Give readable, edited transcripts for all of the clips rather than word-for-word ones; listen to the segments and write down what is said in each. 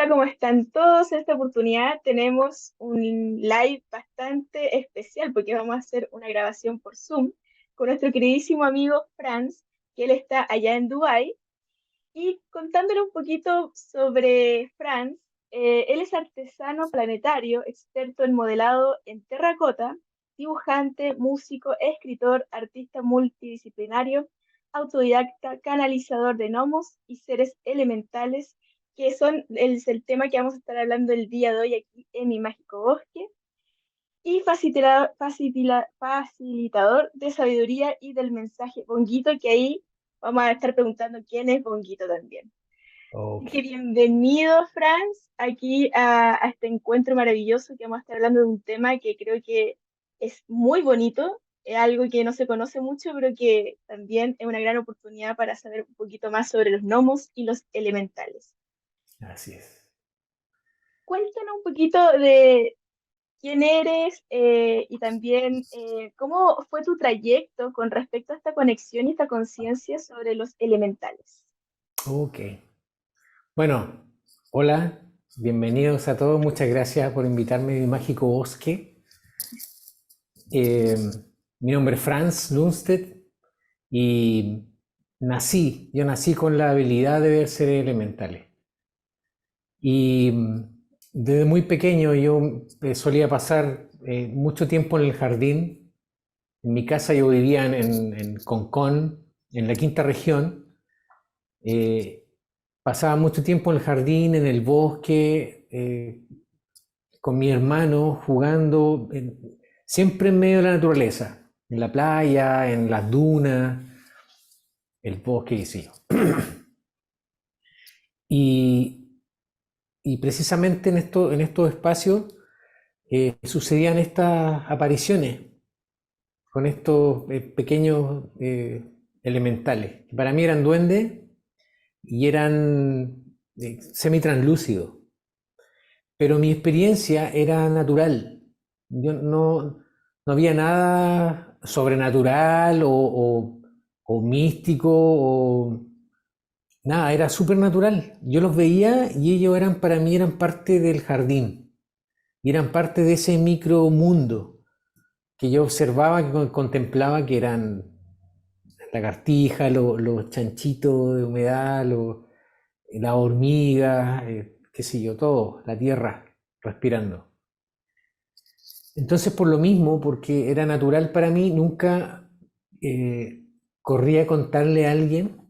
Hola, ¿cómo están todos? En esta oportunidad tenemos un live bastante especial porque vamos a hacer una grabación por Zoom con nuestro queridísimo amigo Franz, que él está allá en Dubái. Y contándole un poquito sobre Franz, él es artesano planetario, experto en modelado en terracota, dibujante, músico, escritor, artista multidisciplinario, autodidacta, canalizador de gnomos y seres elementales, que son es el tema que vamos a estar hablando el día de hoy aquí en Mi Mágico Bosque, y facilitador de sabiduría y del mensaje Bonguito, que ahí vamos a estar preguntando quién es Bonguito también. Así que Ok. bienvenido, Franz, aquí a este encuentro maravilloso que vamos a estar hablando de un tema que creo que es muy bonito, es algo que no se conoce mucho, pero que también es una gran oportunidad para saber un poquito más sobre los gnomos y los elementales. Así es. Cuéntanos un poquito de quién eres y también cómo fue tu trayecto con respecto a esta conexión y esta conciencia sobre los elementales. Ok. Bueno, hola, bienvenidos a todos. Muchas gracias por invitarme a mi mágico bosque. Eh, Mi nombre es Franz Lundstedt y yo nací con la habilidad de ver seres elementales. Y desde muy pequeño yo solía pasar mucho tiempo en el jardín. En mi casa yo vivía en Concón, en la quinta región. Eh, Pasaba mucho tiempo en el jardín, en el bosque, con mi hermano, jugando, siempre en medio de la naturaleza, en la playa, en las dunas, el bosque, y sí. Y, y precisamente en estos espacios sucedían estas apariciones con estos pequeños elementales, que para mí eran duendes y eran semitranslúcidos. Pero mi experiencia era natural. Yo no había nada sobrenatural o místico o nada, era súper natural. Yo los veía y ellos eran para mí eran parte del jardín y eran parte de ese micromundo que yo observaba, que contemplaba, que eran lagartijas, los chanchitos de humedad, las hormigas, qué sé yo, todo, la tierra respirando. Entonces, por lo mismo, porque era natural para mí, nunca eh, corrí a contarle a alguien,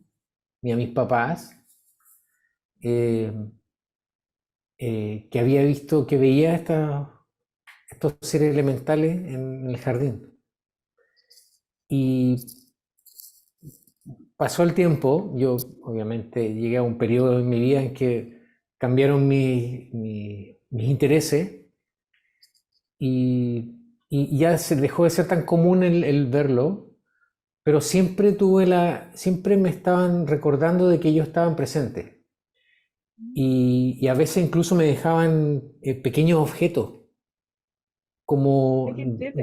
ni a mis papás, eh, que había visto, que veía estos seres elementales en el jardín. Y pasó el tiempo, yo obviamente llegué a un periodo en mi vida en que cambiaron mis intereses y ya se dejó de ser tan común el verlo, pero siempre me estaban recordando de que ellos estaban presentes. Y a veces incluso me dejaban pequeños objetos, Ay, como qué entrete.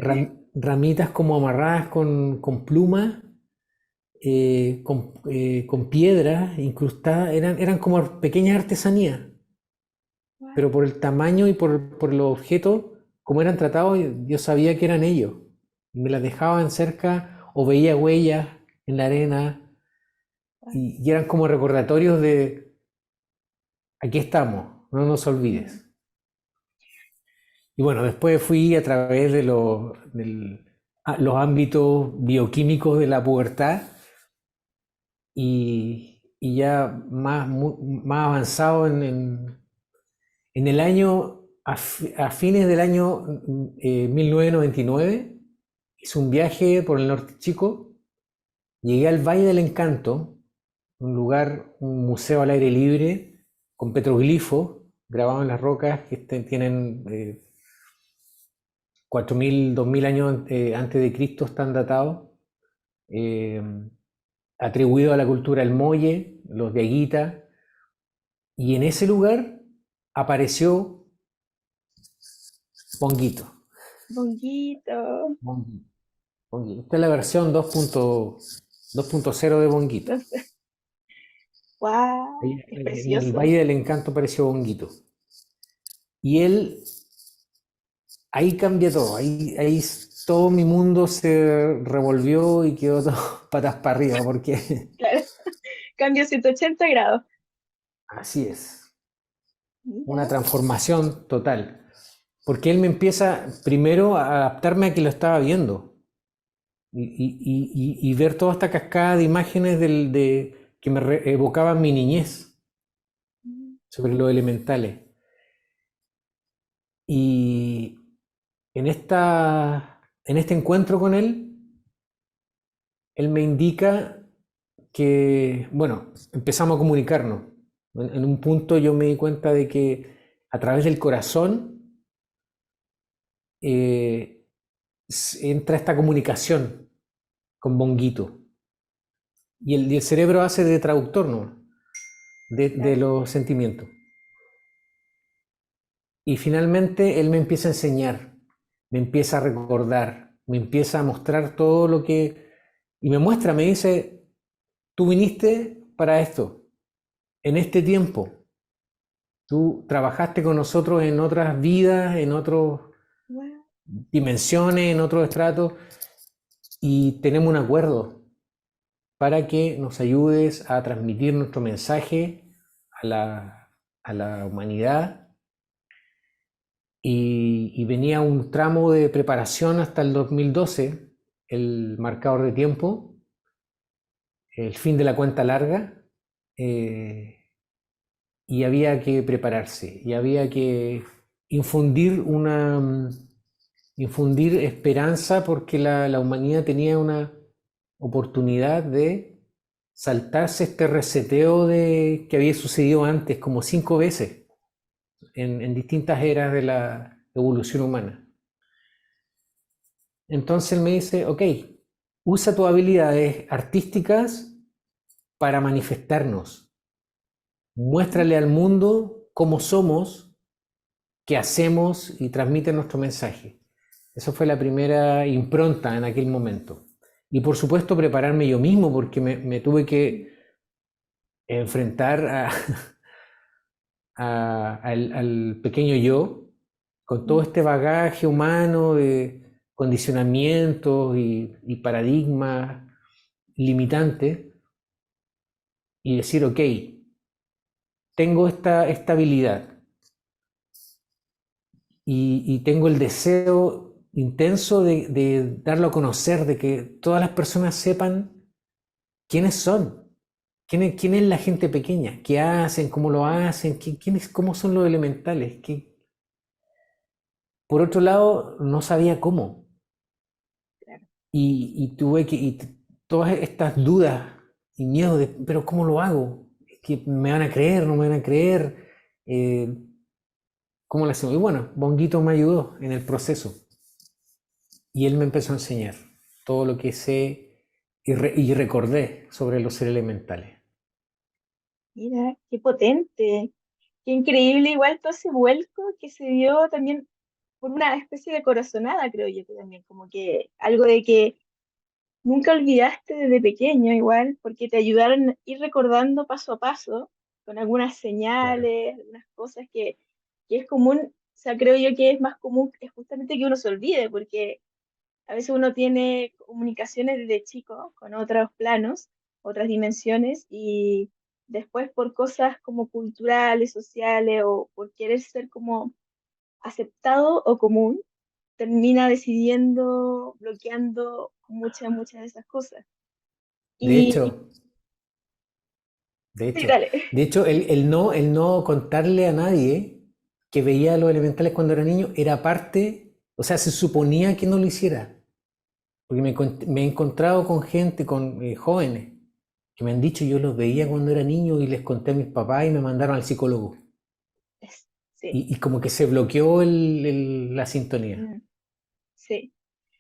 ramitas como amarradas con plumas, con piedras incrustadas, eran como pequeñas artesanías, Guau. pero por el tamaño y por los objetos, como eran tratados, yo sabía que eran ellos. Me las dejaban cerca o veía huellas en la arena y eran como recordatorios de aquí estamos, no nos olvides. Y bueno, después fui a través de los ámbitos bioquímicos de la pubertad y ya más avanzado en el año, a fines del año 1999, hice un viaje por el norte chico, llegué al Valle del Encanto, un lugar, un museo al aire libre, con petroglifos grabados en las rocas que tienen 4.000, 2.000 años antes de Cristo, están datados, eh, atribuidos a la cultura del Molle, los de Aguita, y en ese lugar apareció Ponguito. Bonguito. Ponguito. Ponguito. Esta es la versión 2.0 de Ponguito. No sé. ¡Wow! Ahí Es en el precioso. Valle del Encanto apareció Bonguito. Y él, ahí cambia todo, ahí todo mi mundo se revolvió y quedó todo patas para arriba, porque Claro, cambio 180 grados. así es, una Mira. transformación total. Porque él me empieza primero a adaptarme a que lo estaba viendo y ver toda esta cascada de imágenes que me evocaban mi niñez sobre los elementales. Y en este encuentro con él me indica que, bueno, empezamos a comunicarnos. En un punto yo me di cuenta de que a través del corazón eh, entra esta comunicación con Bonguito. Y el cerebro hace de traductor, ¿no? De Claro. los sentimientos. Y finalmente él me empieza a enseñar, me empieza a recordar, me empieza a mostrar todo lo que... Y me muestra, me dice, tú viniste para esto, en este tiempo. Tú trabajaste con nosotros en otras vidas, en otras Wow. dimensiones, en otros estratos, y tenemos un acuerdo para que nos ayudes a transmitir nuestro mensaje a la humanidad. Y venía un tramo de preparación hasta el 2012, el marcador de tiempo, el fin de la cuenta larga, eh, y había que prepararse, y había que infundir infundir esperanza porque la humanidad tenía una oportunidad de saltarse este reseteo que había sucedido antes como 5 veces en distintas eras de la evolución humana. Entonces él me dice, ok, usa tus habilidades artísticas para manifestarnos. Muéstrale al mundo cómo somos, qué hacemos y transmite nuestro mensaje. Esa fue la primera impronta en aquel momento. Y por supuesto prepararme yo mismo porque me tuve que enfrentar al pequeño yo con todo este bagaje humano de condicionamientos y paradigmas limitantes y decir, ok, tengo esta estabilidad y tengo el deseo intenso de darlo a conocer, de que todas las personas sepan quiénes son, quién es la gente pequeña, qué hacen, cómo lo hacen, cómo son los elementales. Por otro lado, no sabía cómo Claro. y tuve todas estas dudas y miedo de, pero ¿cómo lo hago? ¿Es que me van a creer, no me van a creer? Eh, ¿Cómo lo hacemos? Y bueno, Bonguito me ayudó en el proceso y él me empezó a enseñar todo lo que sé y recordé sobre los seres elementales. Mira, qué potente, qué increíble igual todo ese vuelco que se dio también por una especie de corazonada, creo yo que también, como que algo de que nunca olvidaste desde pequeño igual, porque te ayudaron a ir recordando paso a paso, con algunas Claro. señales, algunas cosas que es común, o sea, creo yo que es más común, es justamente que uno se olvide, porque a veces uno tiene comunicaciones desde chico con otros planos, otras dimensiones, y después por cosas como culturales, sociales, o por querer ser como aceptado o común, termina decidiendo, bloqueando muchas de esas cosas. De Y hecho, de sí, hecho, dale. de hecho, el no contarle a nadie que veía los elementales cuando era niño era parte, o sea, se suponía que no lo hiciera. Porque me he encontrado con gente, con jóvenes, que me han dicho yo los veía cuando era niño y les conté a mis papás y me mandaron al psicólogo. Sí, Y como que se bloqueó la sintonía. mm, sí.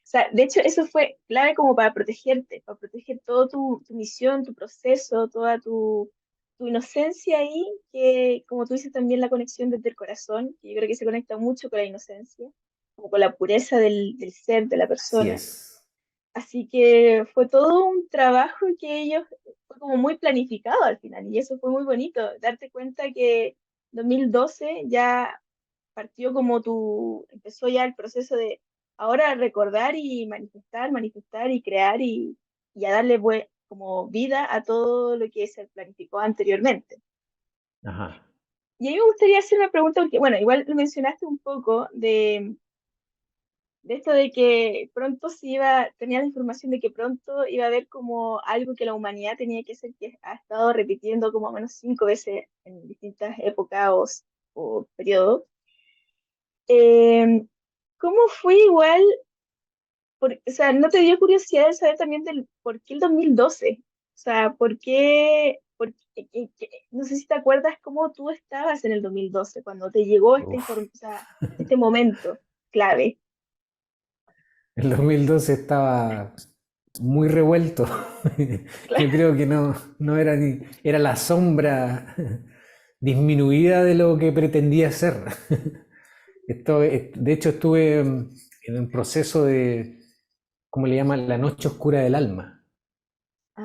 O sea, de hecho, eso fue clave como para protegerte, para proteger toda tu misión, tu proceso, toda tu inocencia ahí, que como tú dices también la conexión desde el corazón, que yo creo que se conecta mucho con la inocencia, como con la pureza del ser, de la Así persona. es. Así que fue todo un trabajo que ellos, fue como muy planificado al final, y eso fue muy bonito, darte cuenta que 2012 ya partió como empezó ya el proceso de ahora recordar y manifestar, manifestar y crear y a darle como vida a todo lo que se planificó anteriormente. Ajá. Y a mí me gustaría hacer una pregunta, porque bueno, igual lo mencionaste un poco de esto de que pronto tenía la información de que pronto iba a haber como algo que la humanidad tenía que hacer, que ha estado repitiendo como menos 5 veces en distintas épocas o periodos. Eh, ¿Cómo fue igual? O sea, ¿no te dio curiosidad de saber también del por qué el 2012? O sea, ¿por qué? No sé si te acuerdas cómo tú estabas en el 2012 cuando te llegó Uf. o sea, este momento clave. El 2012 estaba muy revuelto. Yo Claro. creo que no era era la sombra disminuida de lo que pretendía ser. De hecho, estuve en un proceso de, ¿cómo le llaman? La noche oscura del alma. Ah,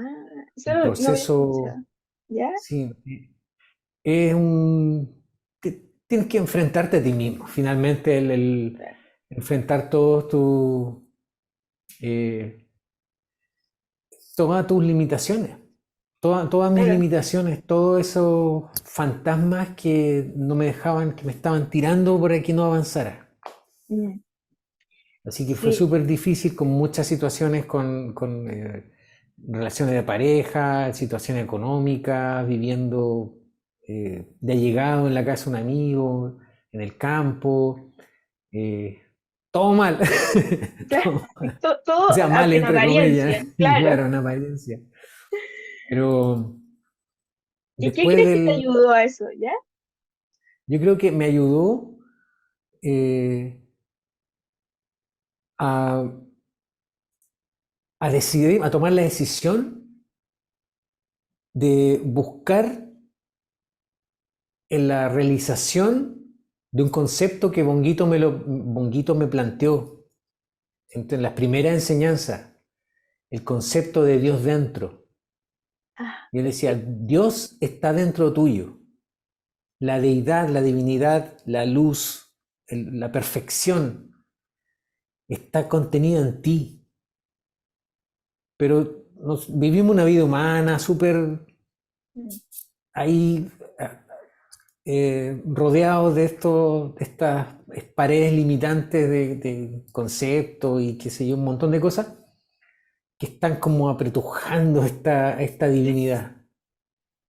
eso Un no había proceso, escuchado. ¿Ya? sí, es un... Tienes que enfrentarte a ti mismo. Finalmente, Claro. enfrentar todos tus... eh, todas tus limitaciones. Todas mis Claro. limitaciones, todos esos fantasmas que no me dejaban, que me estaban tirando por aquí no avanzara. Mm, Así que fue sí. súper difícil con muchas situaciones, relaciones de pareja, situaciones económicas, viviendo de allegado en la casa de un amigo, en el campo, eh, todo mal, Claro. todo mal. O Todo sea, mal en entre comillas, apariencia, claro. claro, en apariencia. Pero ¿Y qué después crees que te del, ayudó a eso, ya? yo creo que me ayudó eh, a, a decidir, a tomar la decisión de buscar en la realización de un concepto que Bonguito me planteó en las primeras enseñanzas, el concepto de Dios dentro. Ah, Y él decía, perfecto. Dios está dentro tuyo, la deidad, la divinidad, la luz, la perfección está contenida en ti, pero vivimos una vida humana súper Mm, ahí rodeados de estas paredes limitantes de conceptos y qué sé yo, un montón de cosas que están como apretujando esta divinidad.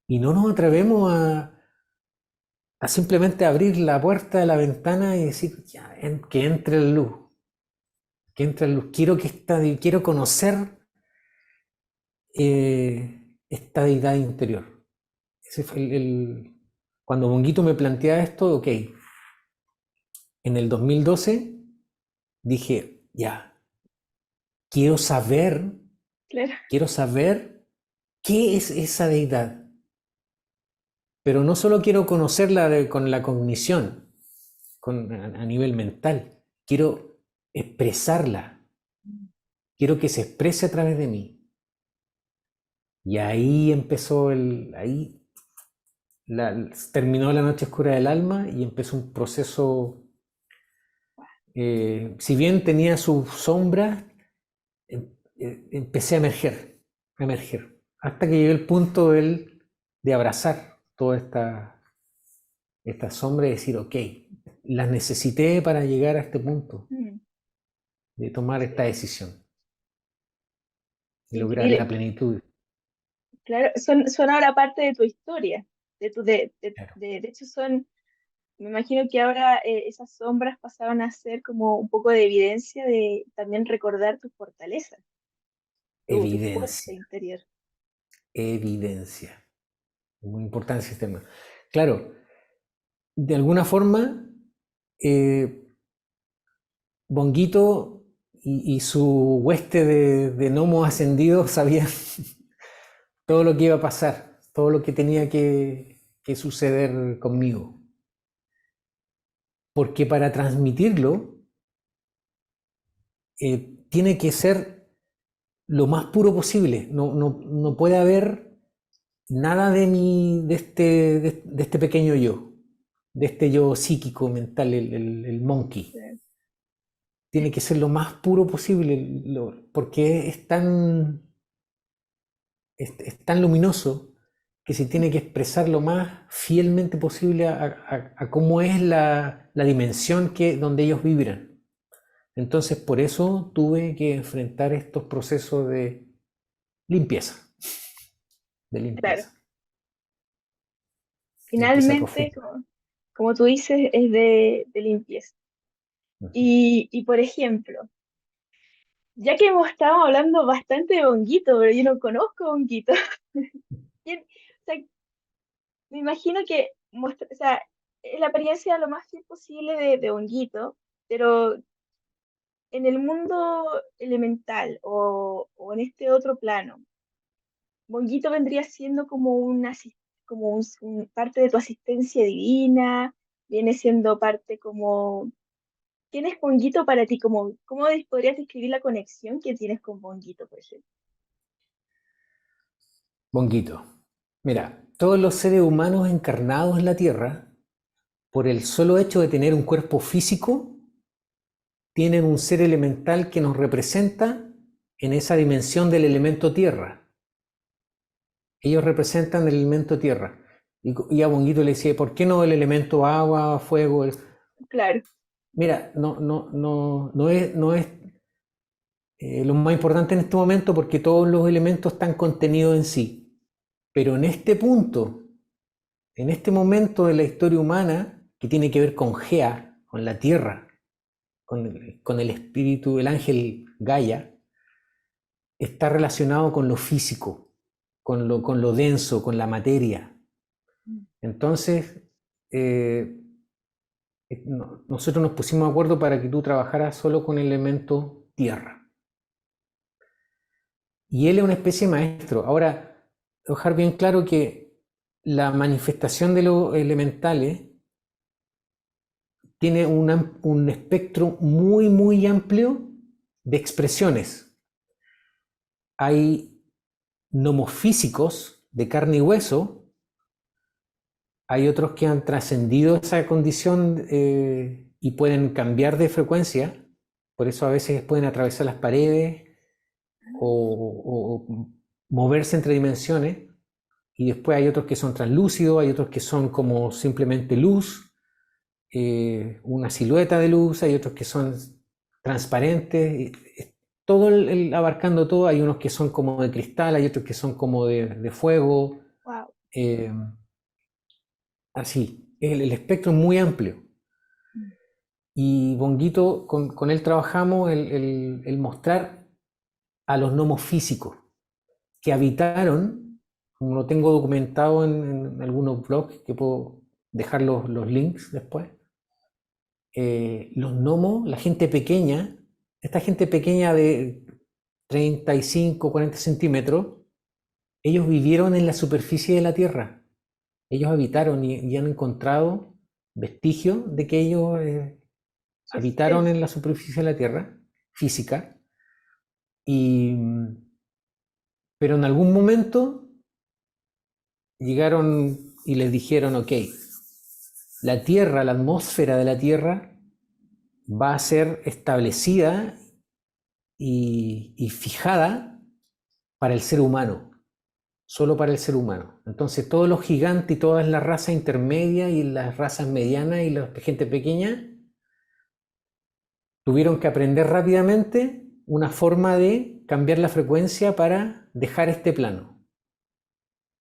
Y no nos atrevemos a simplemente abrir la puerta de la ventana y decir, ya, que entre la luz, que entre la luz. Quiero conocer esta deidad interior. Ese fue cuando Bonguito me plantea esto, ok, en el 2012 dije, ya, quiero saber, claro. quiero saber qué es esa deidad. Pero no solo quiero conocerla con la cognición, a nivel mental, quiero expresarla, quiero que se exprese a través de mí. Y ahí terminó la noche oscura del alma y empezó un proceso, si bien tenía sus sombras, empecé a emerger, hasta que llegué al punto de abrazar toda esta sombra y decir, ok, las necesité para llegar a este punto, Mm, de tomar esta sí. decisión y lograr la Increíble. plenitud. Claro, son ahora parte de tu historia. Claro. De hecho, me imagino que ahora esas sombras pasaron a ser como un poco de evidencia de también recordar tu fortaleza, tu fuerza Evidencia, interior. evidencia. Muy importante ese tema. Claro, de alguna forma, eh, Bonguito y su hueste de gnomos ascendidos sabían todo lo que iba a pasar, todo lo que tenía que suceder conmigo. Porque para transmitirlo, tiene que ser lo más puro posible. No puede haber nada de este pequeño yo, de este yo psíquico, mental, el monkey. Sí, Tiene que ser lo más puro posible, porque es tan luminoso que se tiene que expresar lo más fielmente posible a cómo es la dimensión donde ellos vibran. Entonces, por eso tuve que enfrentar estos procesos limpieza, de claro. limpieza, limpieza Finalmente, profunda. como tú dices, es de limpieza. Ujú. Y por ejemplo, ya que hemos estado hablando bastante de Honguito, pero yo no conozco Honguito. O sea, me imagino que o sea, es la apariencia lo más fiel posible de Honguito, pero en el mundo elemental o en este otro plano, Honguito vendría siendo como como parte de tu asistencia divina, viene siendo parte como... ¿Quién es Honguito para ti? ¿Cómo podrías describir la conexión que tienes con Honguito, por ejemplo? Bonguito. Mira, todos los seres humanos encarnados en la Tierra, por el solo hecho de tener un cuerpo físico, tienen un ser elemental que nos representa en esa dimensión del elemento tierra. Ellos representan el elemento tierra. Y a Bonguito le decía, ¿por qué no el elemento agua, fuego? Claro, Mira, no es lo más importante en este momento porque todos los elementos están contenidos en sí. Pero en este punto, en este momento de la historia humana, que tiene que ver con Gea, con la tierra, con el espíritu, el ángel Gaia, está relacionado con lo físico, con lo denso, con la materia. Entonces, eh, nosotros nos pusimos de acuerdo para que tú trabajaras solo con el elemento tierra. Y él es una especie de maestro. Ahora, dejar bien claro que la manifestación de los elementales tiene un espectro muy, muy amplio de expresiones. Hay gnomos físicos de carne y hueso, hay otros que han trascendido esa condición y pueden cambiar de frecuencia, por eso a veces pueden atravesar las paredes o moverse entre dimensiones, y después hay otros que son translúcidos, hay otros que son como simplemente luz, una silueta de luz, hay otros que son transparentes, todo abarcando todo, hay unos que son como de cristal, hay otros que son como de fuego, wow. eh, así, el espectro es muy amplio. Y Bonguito, con él trabajamos el mostrar a los gnomos físicos que habitaron, como lo tengo documentado en algunos blogs, que puedo dejar los links después. Los gnomos, la gente pequeña, esta gente pequeña de 35, 40 centímetros, ellos vivieron en la superficie de la Tierra. Ellos habitaron y han encontrado vestigios de que ellos Su habitaron existencia. en la superficie de la Tierra, física, y, pero en algún momento llegaron y les dijeron, ok, la Tierra, la atmósfera de la Tierra va a ser establecida y fijada para el ser humano, solo para el ser humano. Entonces todos los gigantes y todas las razas intermedias y las razas medianas y la gente pequeña tuvieron que aprender rápidamente una forma de cambiar la frecuencia para dejar este plano.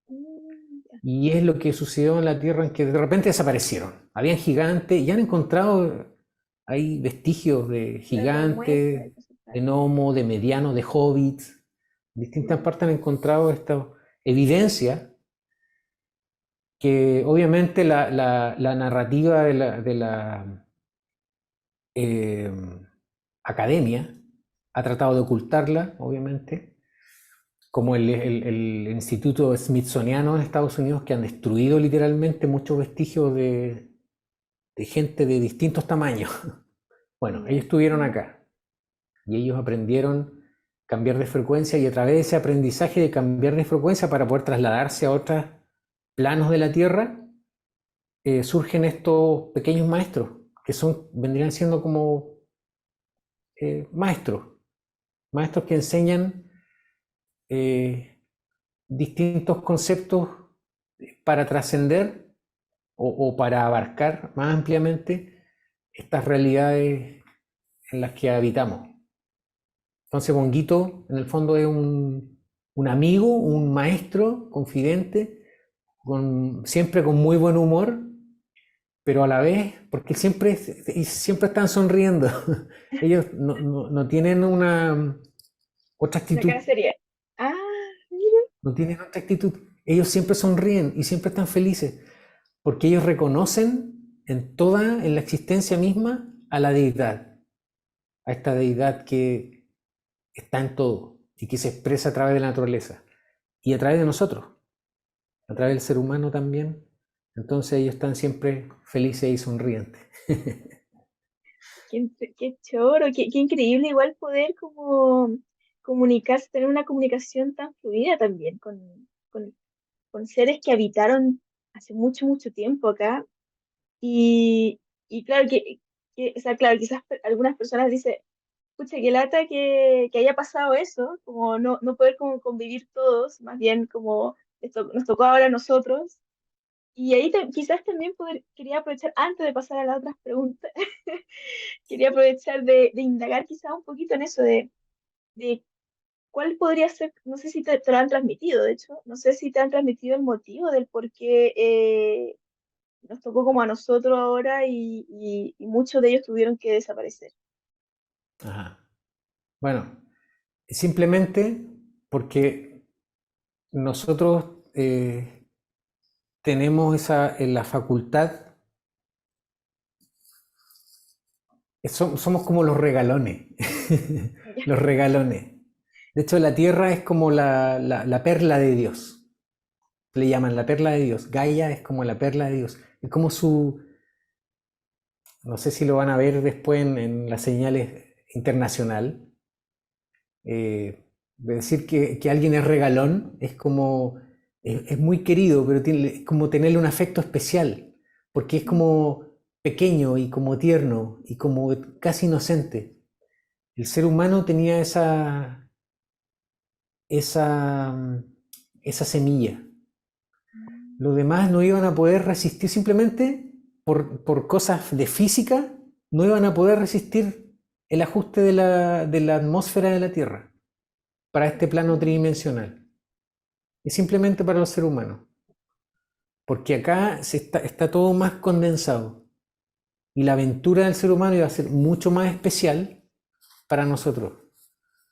Ya. Y es lo que sucedió en la Tierra, en que de repente desaparecieron. Habían gigantes y han encontrado, hay vestigios de Claro, muestra y gigantes, cosas de raras. gnomos, de medianos, de hobbits. En distintas Mm. partes han encontrado esta evidencia que obviamente la narrativa de la eh, academia ha tratado de ocultarla, obviamente, como el Instituto Smithsoniano en Estados Unidos, que han destruido literalmente muchos vestigios de gente de distintos tamaños. Bueno, ellos Ya. estuvieron acá y ellos aprendieron cambiar de frecuencia y a través de ese aprendizaje de cambiar de frecuencia para poder trasladarse a otros planos de la Tierra, surgen estos pequeños maestros que vendrían siendo como maestros, maestros que enseñan eh, distintos conceptos para trascender o para abarcar más ampliamente estas realidades en las que habitamos. Entonces Bonguito en el fondo es un amigo, un maestro, confidente, siempre con muy buen humor, pero a la vez, porque siempre están sonriendo. Ellos no tienen otra Una actitud, cara seria. Ah, mira. no tienen otra actitud. Ellos siempre sonríen y siempre están felices, porque ellos reconocen en la existencia misma a la deidad, a esta deidad que está en todo y que se expresa a través de la naturaleza y a través de nosotros, a través del ser humano también. Entonces ellos están siempre felices y sonrientes. Qué choro, qué increíble igual poder como comunicarse, tener una comunicación tan fluida también con seres que habitaron hace mucho, mucho tiempo acá. Y, y claro o sea, claro, quizás algunas personas dicen, pucha, qué lata que haya pasado eso, como no poder como convivir todos, más bien como esto nos tocó ahora a nosotros. Y ahí quizás también quería aprovechar, antes de pasar a las otras preguntas, quería aprovechar de indagar quizás un poquito en eso de cuál podría ser, no sé si te lo han transmitido, de hecho, no sé si te han transmitido el motivo del por qué nos tocó como a nosotros ahora y muchos de ellos tuvieron que desaparecer. Ajá. Bueno, simplemente porque nosotros tenemos la facultad, somos como los regalones, los regalones. De hecho, la Tierra es como la perla de Dios, le llaman la perla de Dios. Gaia es como la perla de Dios, es como no sé si lo van a ver después en las señales internacional, decir que alguien es regalón es muy querido, pero es como tenerle un afecto especial, porque es como pequeño y como tierno y como casi inocente. El ser humano tenía esa, esa semilla. Los demás no iban a poder resistir simplemente por cosas de física, no iban a poder resistir el ajuste de la atmósfera de la Tierra para este plano tridimensional. Y simplemente para los seres humanos. Porque acá está todo más condensado. Y la aventura del ser humano iba a ser mucho más especial para nosotros.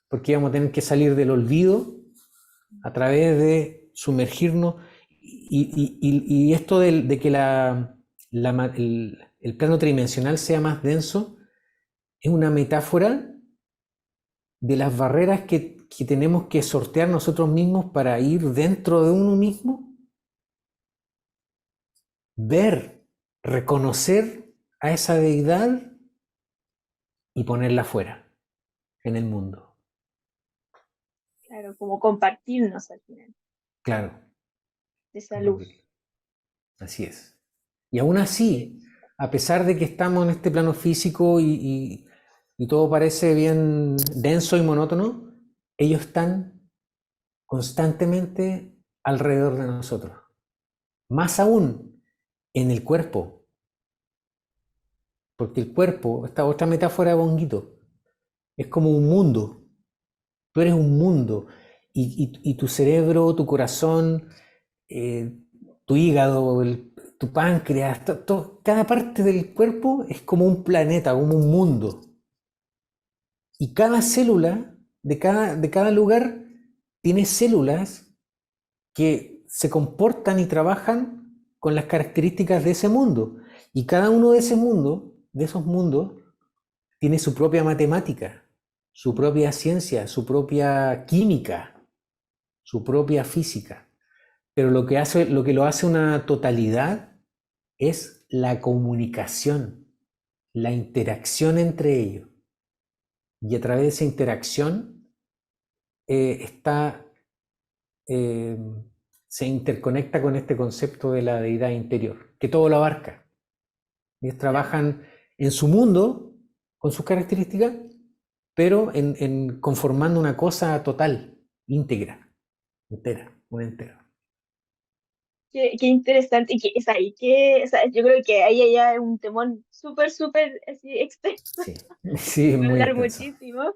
Porque íbamos a tener que salir del olvido a través de sumergirnos. Y esto de que el plano tridimensional sea más denso es una metáfora de las barreras que tenemos que sortear nosotros mismos para ir dentro de uno mismo, ver, reconocer a esa deidad y ponerla fuera, en el mundo. Claro, como compartirnos al final Claro, de esa luz. así es. Y aún así, a pesar de que estamos en este plano físico y todo parece bien denso y monótono, ellos están constantemente alrededor de nosotros. Más aún en el cuerpo, porque el cuerpo, esta otra metáfora de Bonguito, es como un mundo. Tú eres un mundo y tu cerebro, tu corazón, eh, tu hígado, tu páncreas, cada parte del cuerpo es como un planeta, como un mundo. Y cada célula de cada lugar tiene células que se comportan y trabajan con las características de ese mundo. Y cada uno de esos mundos, tiene su propia matemática, su propia ciencia, su propia química, su propia física. Pero lo que lo hace una totalidad es la comunicación, la interacción entre ellos. Y a través de esa interacción está, eh, se interconecta con este concepto de la deidad interior, que todo lo abarca. Ellos Claro. trabajan en su mundo, con sus características, pero conformando una cosa total, íntegra, entera, una entera. Qué interesante. O sea, yo creo que ahí hay un temón súper, súper así extenso. Sí, sí, es Va a muy hablar extenso. muchísimo.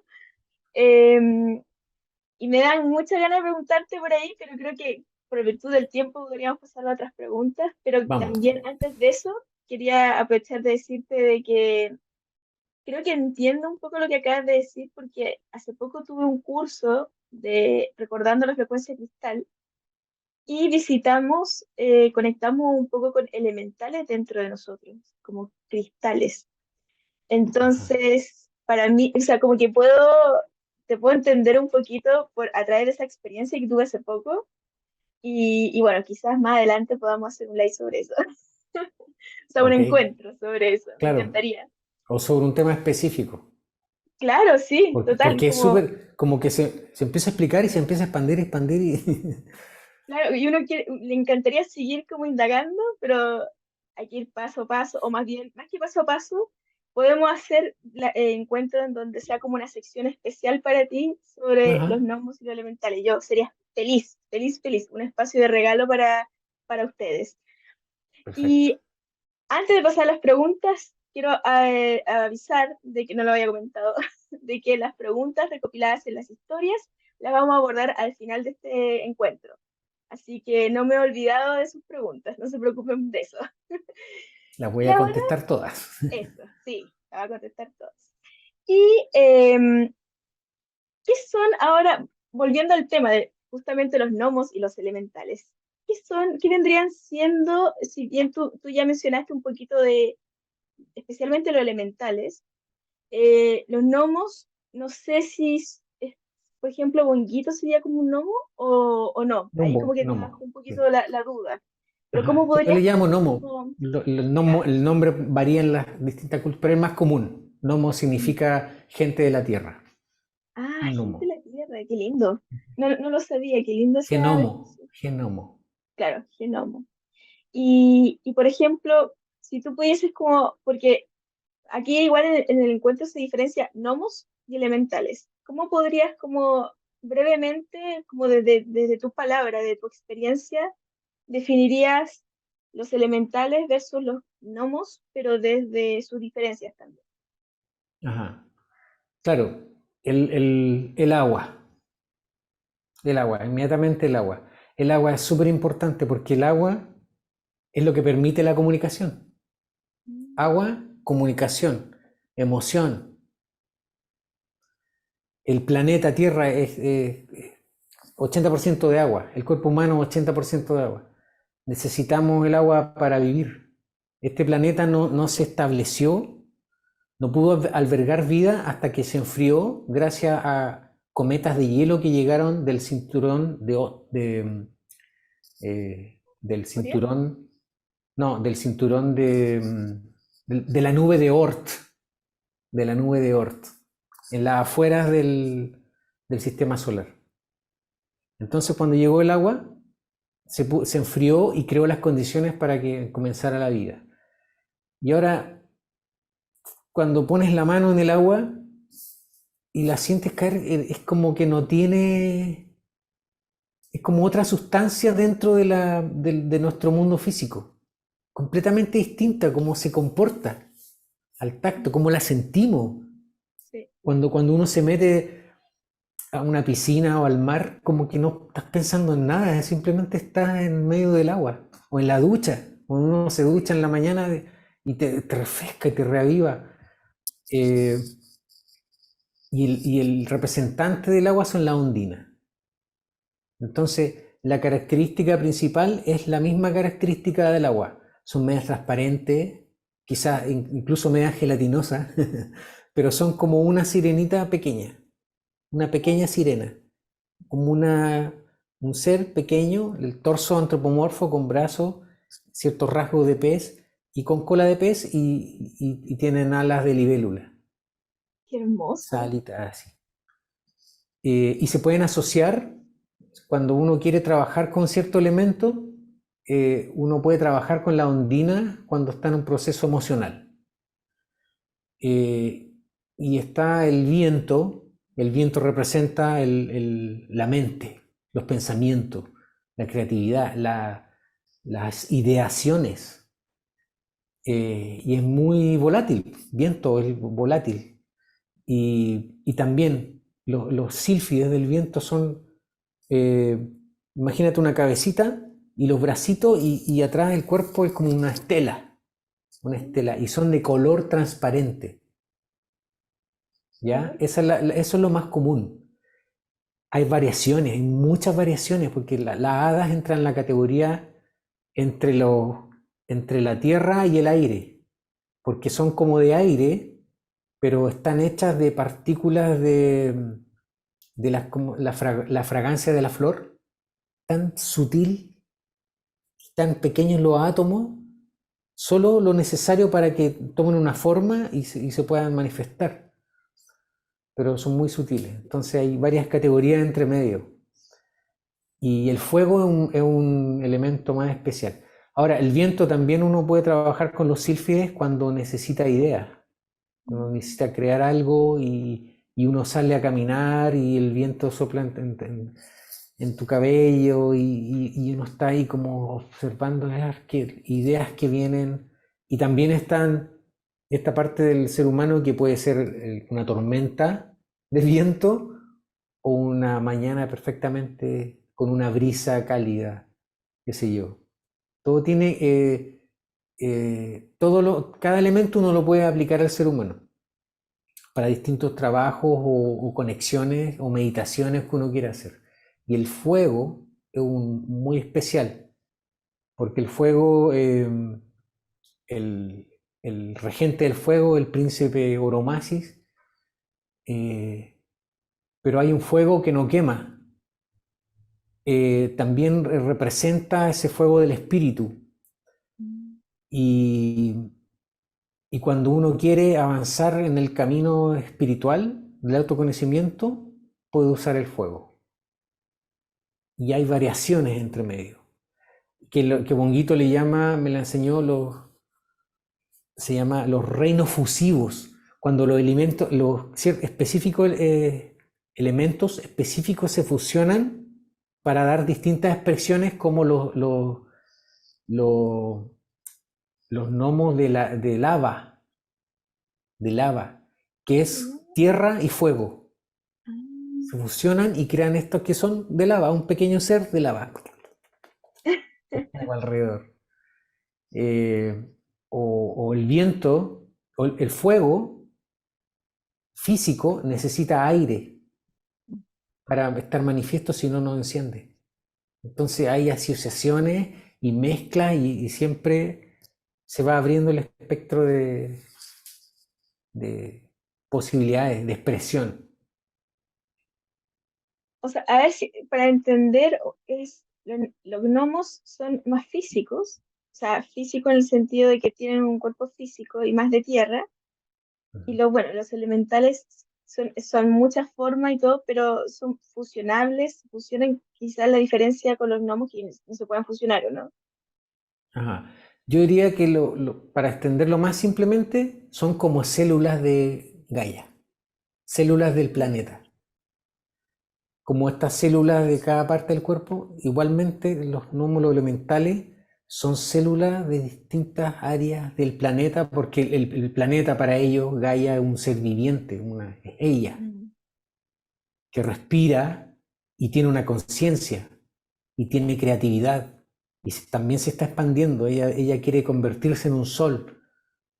Em, y me dan muchas ganas de preguntarte por ahí, pero creo que por virtud del tiempo podríamos pasar a otras preguntas. Pero Vamos. también antes de eso, quería aprovechar de decirte de que creo que entiendo un poco lo que acabas de decir, porque hace poco tuve un curso de recordando la frecuencia cristal y visitamos, conectamos un poco con elementales dentro de nosotros, como cristales. Ajá. Entonces, para mí, o sea, como que te puedo entender un poquito por a través de esa experiencia que tuve hace poco. Y bueno, quizás más adelante podamos hacer un live sobre eso. O sea, un Ok, encuentro sobre eso. Me claro. encantaría. O sobre un tema específico. Claro, sí, total, Porque es como, súper, como que se empieza a explicar y se empieza a expandir y... claro, y uno quiere, le encantaría seguir como indagando, pero hay que ir paso a paso, o más bien, más que paso a paso, podemos hacer encuentros en donde sea como una sección especial para ti sobre Ajá, los gnomos y los elementales. Yo sería feliz, feliz, feliz, un espacio de regalo para ustedes. perfecto. Y antes de pasar a las preguntas, quiero avisar de que no lo había comentado, de que las preguntas recopiladas en las historias las vamos a abordar al final de este encuentro. Así que no me he olvidado de sus preguntas, no se preocupen de eso. Las voy Y a ahora, contestar todas. eso, sí, la voy a contestar todas. Y ¿qué son ahora, volviendo al tema de justamente los gnomos y los elementales? ¿Qué vendrían siendo, si bien tú ya mencionaste un poquito de, especialmente los elementales, los gnomos, no sé si, por ejemplo, Bonguito sería como un gnomo o no. Ahí como que me Gnomo. bajó un poquito Sí. la duda. Pero ¿cómo Ajá. Yo le podrías llamo gnomo. como... Ya. El nombre varía en las distintas culturas, pero es más común. Gnomo Mm. significa gente de la tierra. Ah, Un gente gnomo. de la Tierra, qué lindo. No, no lo sabía, qué lindo esa Genomo. definición. Genomo. Claro, genomo. Y por ejemplo, si tú pudieses como, porque aquí igual en el encuentro se diferencia gnomos y elementales. ¿Cómo podrías como brevemente, como desde tus palabras, de tu experiencia, definirías los elementales versus los gnomos, pero desde sus diferencias también? Ajá. Claro, el agua. El agua, inmediatamente el agua. El agua es súper importante porque el agua es lo que permite la comunicación. Mm. Agua, comunicación, emoción. El planeta Tierra es 80% de agua, el cuerpo humano 80% de agua. Necesitamos el agua para vivir. Este planeta no se estableció, no pudo albergar vida hasta que se enfrió gracias a cometas de hielo que llegaron del cinturón del ¿Orión? cinturón, no, del cinturón de la nube de Oort, de la nube de Oort, en las afueras del sistema solar. Entonces, cuando llegó el agua, se enfrió y creó las condiciones para que comenzara la vida. Y ahora, cuando pones la mano en el agua y la sientes caer, es como que no tiene, es como otra sustancia dentro de nuestro mundo físico, completamente distinta, cómo se comporta al tacto, cómo la sentimos. Sí. Cuando uno se mete a una piscina o al mar, como que no estás pensando en nada, simplemente estás en medio del agua o en la ducha. Cuando uno se ducha en la mañana y te refresca y te reaviva. Eh, y el representante del agua son las ondinas. Entonces, la característica principal es la misma característica del agua. Son medias transparentes, quizás incluso medias gelatinosas, pero son como una sirenita pequeña, una pequeña sirena, como un ser pequeño, el torso antropomorfo con brazos, ciertos rasgos de pez y con cola de pez y tienen alas de libélula, Qué hermoso. salitas así. y se pueden asociar cuando uno quiere trabajar con cierto elemento. Uno puede trabajar con la ondina cuando está en un proceso emocional. Eh, y está el viento representa la mente, los pensamientos, la creatividad, las ideaciones, y es muy volátil, viento es volátil. Y también los sílfides del viento son, eh, imagínate una cabecita y los bracitos y atrás el cuerpo es como una estela, y son de color transparente, ¿ya? ¿Sí? Eso es lo más común. Hay variaciones, hay muchas variaciones, porque las hadas entran en la categoría entre, entre la tierra y el aire, porque son como de aire, pero están hechas de partículas de la fragancia de la flor, tan sutil, tan pequeños los átomos, solo lo necesario para que tomen una forma y se puedan manifestar, pero son muy sutiles. Entonces hay varias categorías entre medio. Y el fuego es un elemento más especial. Ahora, el viento también uno puede trabajar con los sílfides cuando necesita ideas, cuando necesita crear algo y uno sale a caminar y el viento sopla en tu cabello y uno está ahí como observando ideas que vienen. Y también están esta parte del ser humano que puede ser una tormenta de viento o una mañana perfectamente con una brisa cálida, qué sé yo. Todo tiene, cada elemento uno lo puede aplicar al ser humano para distintos trabajos o conexiones o meditaciones que uno quiera hacer. Y el fuego es muy especial, porque el fuego, el, el regente del fuego, el príncipe Oromasis, eh, pero hay un fuego que no quema, también representa ese fuego del espíritu. Y, y cuando uno quiere avanzar en el camino espiritual del autoconocimiento, puede usar el fuego. Y hay variaciones entre medio. Que Bonguito le llama, me la enseñó, se llama los reinos fusivos. Cuando los elementos, específicos, elementos específicos se fusionan para dar distintas expresiones como los, los gnomos de lava, que es tierra y fuego. Se fusionan y crean estos que son de lava, un pequeño ser de lava alrededor. Eh, o el viento, o el fuego físico necesita aire para estar manifiesto, si no, no enciende. Entonces hay asociaciones y mezclas y siempre se va abriendo el espectro de posibilidades, de expresión. O sea, a ver si, para entender, los gnomos son más físicos, o sea, físico en el sentido de que tienen un cuerpo físico y más de tierra, y bueno, los elementales son muchas formas y todo, pero son fusionables, fusionan quizás la diferencia con los gnomos que no se pueden fusionar, ¿o no? Ajá. Yo diría que para extenderlo más simplemente, son como células de Gaia, células del planeta. Como estas células de cada parte del cuerpo, igualmente los nómulos elementales son células de distintas áreas del planeta, porque el planeta para ellos, Gaia, es un ser viviente, es ella, Mm. que respira y tiene una conciencia y tiene creatividad y también se está expandiendo. Ella quiere convertirse en un sol,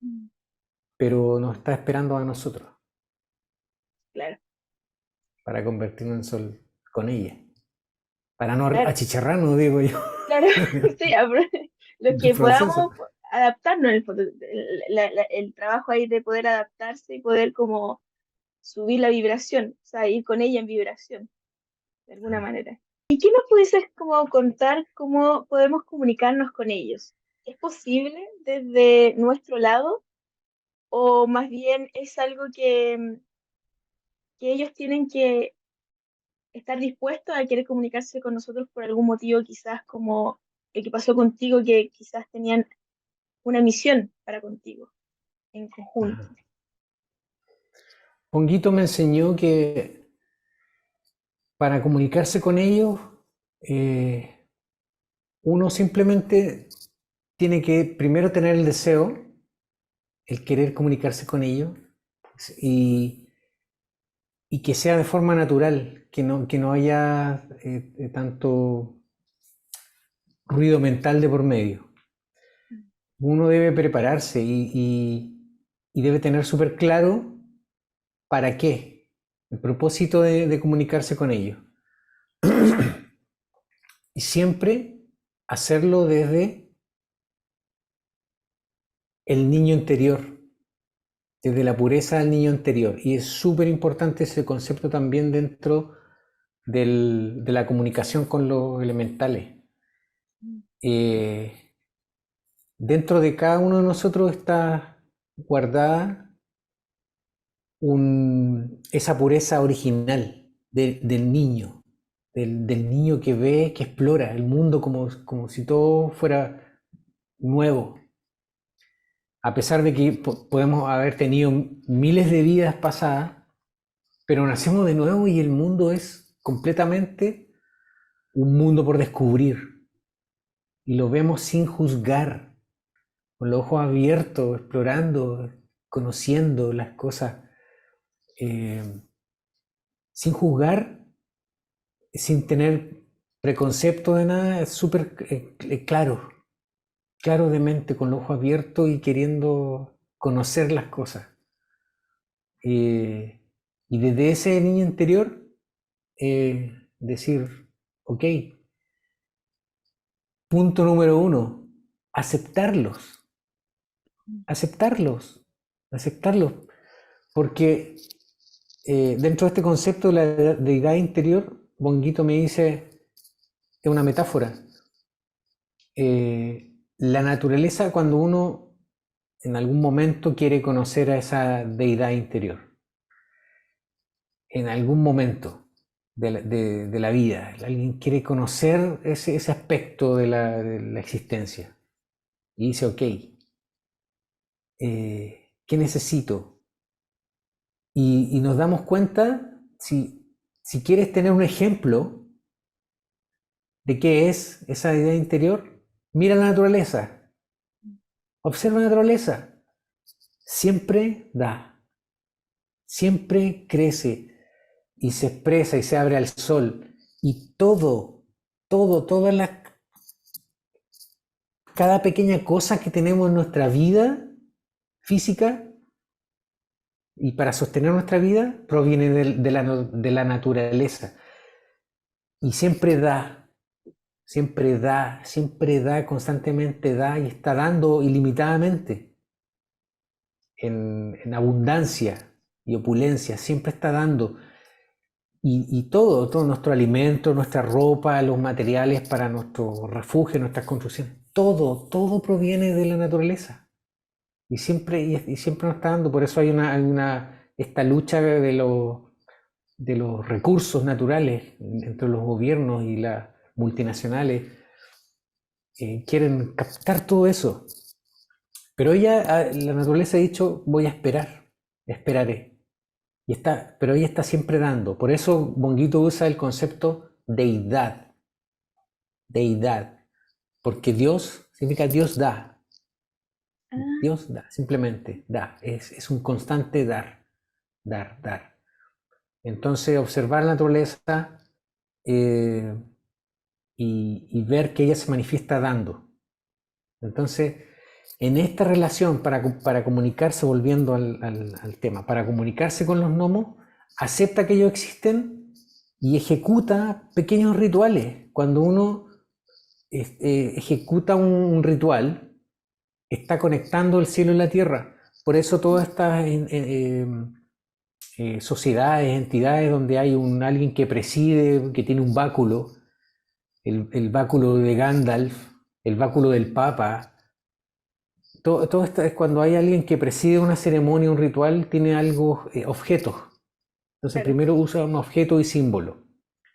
Mm. pero nos está esperando a nosotros Claro, para convertirnos en sol con ella. Para no claro, achicharrarnos, digo yo, claro, sí, lo en el que proceso. podamos adaptarnos en el fondo, el trabajo ahí de poder adaptarse y poder como subir la vibración, o sea, ir con ella en vibración, de alguna manera. ¿Y qué nos pudieses como contar cómo podemos comunicarnos con ellos? ¿Es posible desde nuestro lado o más bien es algo que ellos tienen que estar dispuestos a querer comunicarse con nosotros por algún motivo, quizás como el que pasó contigo, que quizás tenían una misión para contigo en conjunto. Ajá. Ponguito me enseñó que para comunicarse con ellos, eh, uno simplemente tiene que primero tener el deseo, el querer comunicarse con ellos y, y que sea de forma natural, que no haya tanto ruido mental de por medio. Uno debe prepararse y debe tener súper claro para qué, el propósito de comunicarse con ellos. Y siempre hacerlo desde el niño interior, desde la pureza del niño interior. Y es súper importante ese concepto también dentro de la comunicación con los elementales. Eh, Dentro de cada uno de nosotros está guardada esa pureza original del niño, del niño que ve, que explora el mundo como si todo fuera nuevo. A pesar de que podemos haber tenido miles de vidas pasadas, pero nacemos de nuevo y el mundo es completamente un mundo por descubrir. Y lo vemos sin juzgar, con los ojos abiertos, explorando, conociendo las cosas, eh, sin juzgar, sin tener preconcepto de nada, es súper claro de mente, con los ojos abiertos y queriendo conocer las cosas. Eh, y desde ese niño interior, decir, ok, punto número uno, aceptarlos, aceptarlos, aceptarlos, porque dentro de este concepto de la deidad interior, Bonguito me dice, es una metáfora. La naturaleza, cuando uno en algún momento quiere conocer a esa deidad interior, en algún momento de la vida, alguien quiere conocer ese aspecto de la existencia y dice, ok, ¿qué necesito? Y nos damos cuenta, si quieres tener un ejemplo de qué es esa idea interior, mira la naturaleza, observa la naturaleza, siempre da, siempre crece y se expresa y se abre al sol y todas las, cada pequeña cosa que tenemos en nuestra vida física y para sostener nuestra vida proviene de la naturaleza y siempre da, constantemente da y está dando ilimitadamente en abundancia y opulencia, siempre está dando. Y todo nuestro alimento, nuestra ropa, los materiales para nuestro refugio, nuestras construcciones, todo proviene de la naturaleza. Y siempre nos está dando, por eso hay esta lucha de los recursos naturales entre los gobiernos y las multinacionales. Quieren captar todo eso. Pero la naturaleza ha dicho, voy a esperar, esperaré. Pero ella está siempre dando. Por eso Bonguito usa el concepto deidad. Deidad. Porque Dios significa Dios da. Ah, Dios da, simplemente da. Es un constante dar. Dar, dar. Entonces, observar la naturaleza eh, y ver que ella se manifiesta dando. Entonces, en esta relación, para comunicarse, volviendo al tema, para comunicarse con los gnomos, acepta que ellos existen y ejecuta pequeños rituales. Cuando uno ejecuta un ritual, está conectando el cielo y la tierra. Por eso todas estas sociedades, entidades donde hay alguien que preside, que tiene un báculo, el báculo de Gandalf, el báculo del Papa. Todo esto es cuando hay alguien que preside una ceremonia, un ritual, tiene algo, objetos. Entonces claro. primero usa un objeto y símbolo.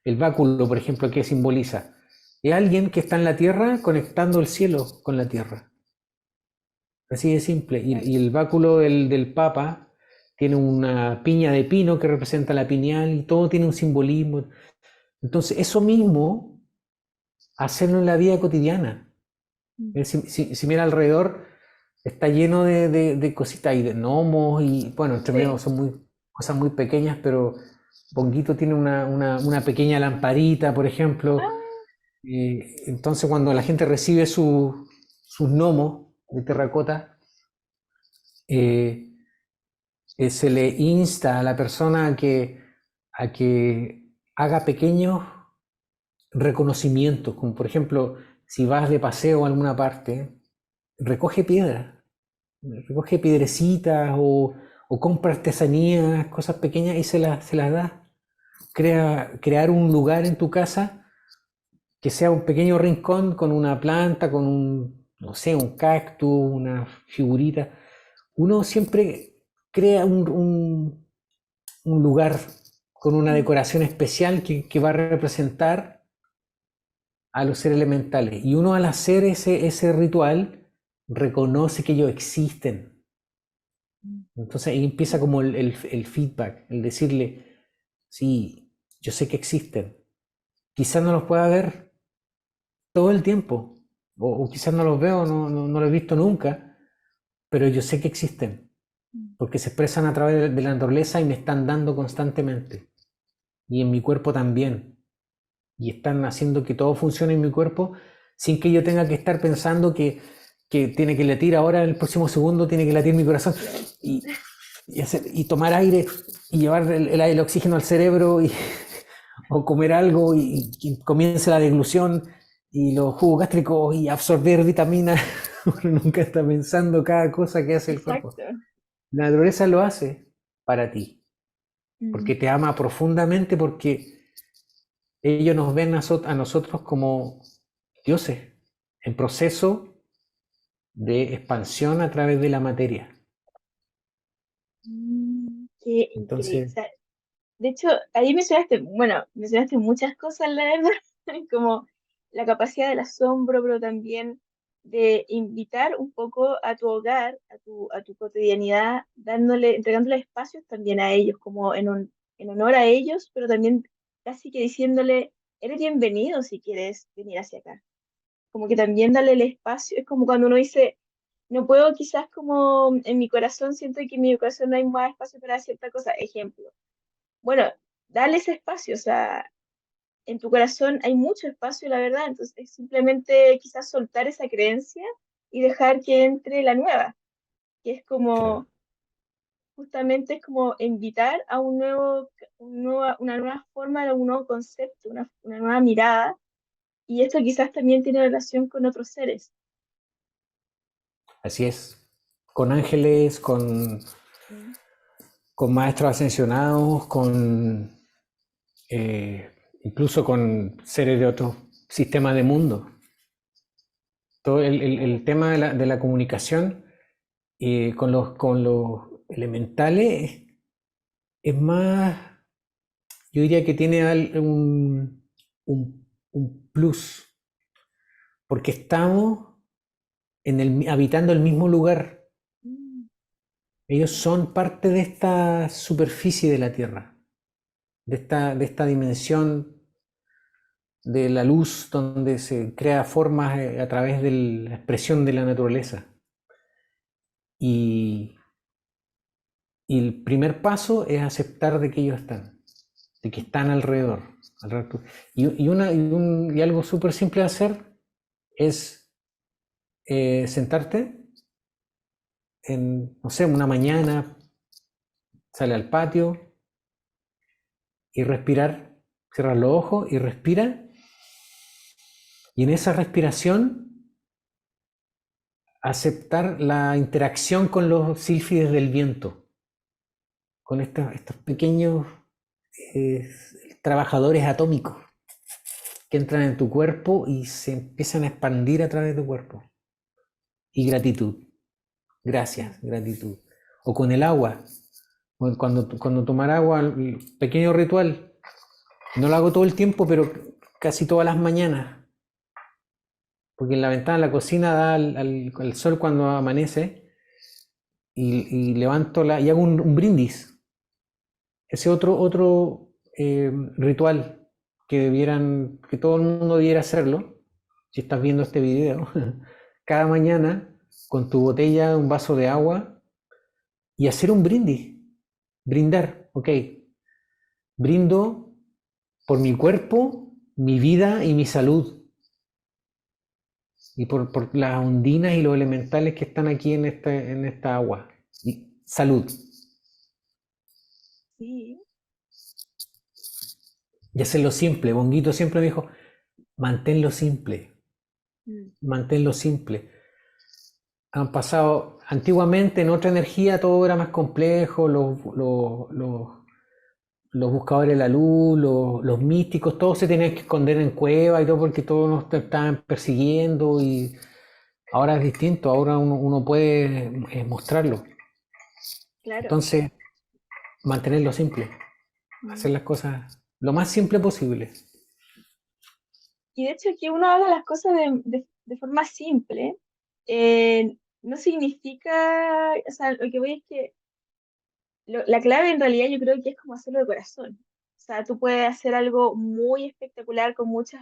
El báculo, por ejemplo, ¿qué simboliza? Es alguien que está en la tierra conectando el cielo con la tierra. Así de simple. Y el báculo del Papa tiene una piña de pino que representa la piñal y todo tiene un simbolismo. Entonces, eso mismo, hacerlo en la vida cotidiana. Si mira alrededor, está lleno de cositas y de gnomos y, bueno, entre medio Sí. son cosas muy pequeñas, pero Ponguito tiene una pequeña lamparita, por ejemplo. Ah, Entonces, cuando la gente recibe sus gnomos de terracota, eh, se le insta a la persona a que haga pequeños reconocimientos, como por ejemplo, si vas de paseo a alguna parte, recoge piedras, recoge piedrecitas o compra artesanías, cosas pequeñas y se las da. Crear un lugar en tu casa que sea un pequeño rincón con una planta, con no sé, un cactus, una figurita. Uno siempre crea un lugar con una mm, decoración especial que va a representar a los seres elementales. Y uno al hacer ese ritual reconoce que ellos existen. mm, Entonces ahí empieza como el feedback, el decirle, sí, yo sé que existen. Quizás no los pueda ver todo el tiempo, o quizás no los veo, no los he visto nunca, pero yo sé que existen, mm. porque se expresan a través de la naturaleza y me están dando constantemente. Y en mi cuerpo también. Y están haciendo que todo funcione en mi cuerpo sin que yo tenga que estar pensando que tiene que latir ahora, en el próximo segundo tiene que latir mi corazón Claro. y, y tomar aire y llevar el oxígeno al cerebro o comer algo y comience la deglución y los jugos gástricos y absorber vitaminas. Uno nunca está pensando cada cosa que hace el cuerpo. Exacto. La naturaleza lo hace para ti, porque Mm, te ama profundamente, porque ellos nos ven a nosotros como dioses en proceso de expansión a través de la materia. qué increíble. O Entonces, sea, de hecho, ahí mencionaste, bueno, mencionaste muchas cosas, la verdad, como la capacidad del asombro, pero también de invitar un poco a tu hogar, a tu cotidianidad, entregándole espacios también a ellos, como en honor a ellos, pero también casi que diciéndole, eres bienvenido si quieres venir hacia acá. Como que también darle el espacio, es como cuando uno dice, no puedo quizás como en mi corazón, siento que en mi corazón no hay más espacio para cierta cosa, ejemplo. Bueno, dale ese espacio, o sea, en tu corazón hay mucho espacio, la verdad, entonces es simplemente quizás soltar esa creencia y dejar que entre la nueva, que es claro, como, justamente es como invitar a una nueva forma, a un nuevo concepto, una nueva mirada, y esto quizás también tiene relación con otros seres. así es. Con ángeles, Mm. con maestros ascensionados, eh, incluso con seres de otros sistemas de mundo. Todo el Claro. tema de la comunicación con los elementales es más, yo diría que tiene un plus, porque estamos habitando el mismo lugar. Mm, Ellos son parte de esta superficie de la Tierra, de esta dimensión de la luz donde se crea formas a través de la expresión de la naturaleza. Y, y el primer paso es aceptar de que ellos están, de que están alrededor. Y algo súper simple de hacer es sentarte en, no sé, una mañana, sale al patio y respirar, cierra los ojos y respira. Y en esa respiración aceptar la interacción con los sílfides del viento, con estos pequeños eh, trabajadores atómicos que entran en tu cuerpo y se empiezan a expandir a través de tu cuerpo. Y gratitud, mm, gracias, gratitud. O con el agua, cuando tomar agua, el pequeño ritual, No lo hago todo el tiempo, pero casi todas las mañanas, porque en la ventana de la cocina da al sol cuando amanece y levanto y hago un brindis. Ese ritual que todo el mundo debiera hacerlo, si estás viendo este video, cada mañana con tu botella, un vaso de agua y hacer un brindis, brindar, ok, brindo por mi cuerpo, mi vida y mi salud, y por las ondinas y los elementales que están aquí en esta agua. Y salud. Sí. Y hacerlo simple. Bonguito siempre me dijo, manténlo simple, Mm. manténlo simple. Han pasado, antiguamente en otra energía todo era más complejo, los buscadores de la luz, los místicos, todos se tenían que esconder en cuevas y todo porque todos nos estaban persiguiendo y ahora es distinto, ahora uno puede mostrarlo. Claro. Entonces, mantenerlo simple, Mm. hacer las cosas lo más simple posible. Y de hecho que uno haga las cosas de forma simple, no significa, o sea, lo que voy es que la clave en realidad yo creo que es como hacerlo de corazón. O sea, tú puedes hacer algo muy espectacular con muchos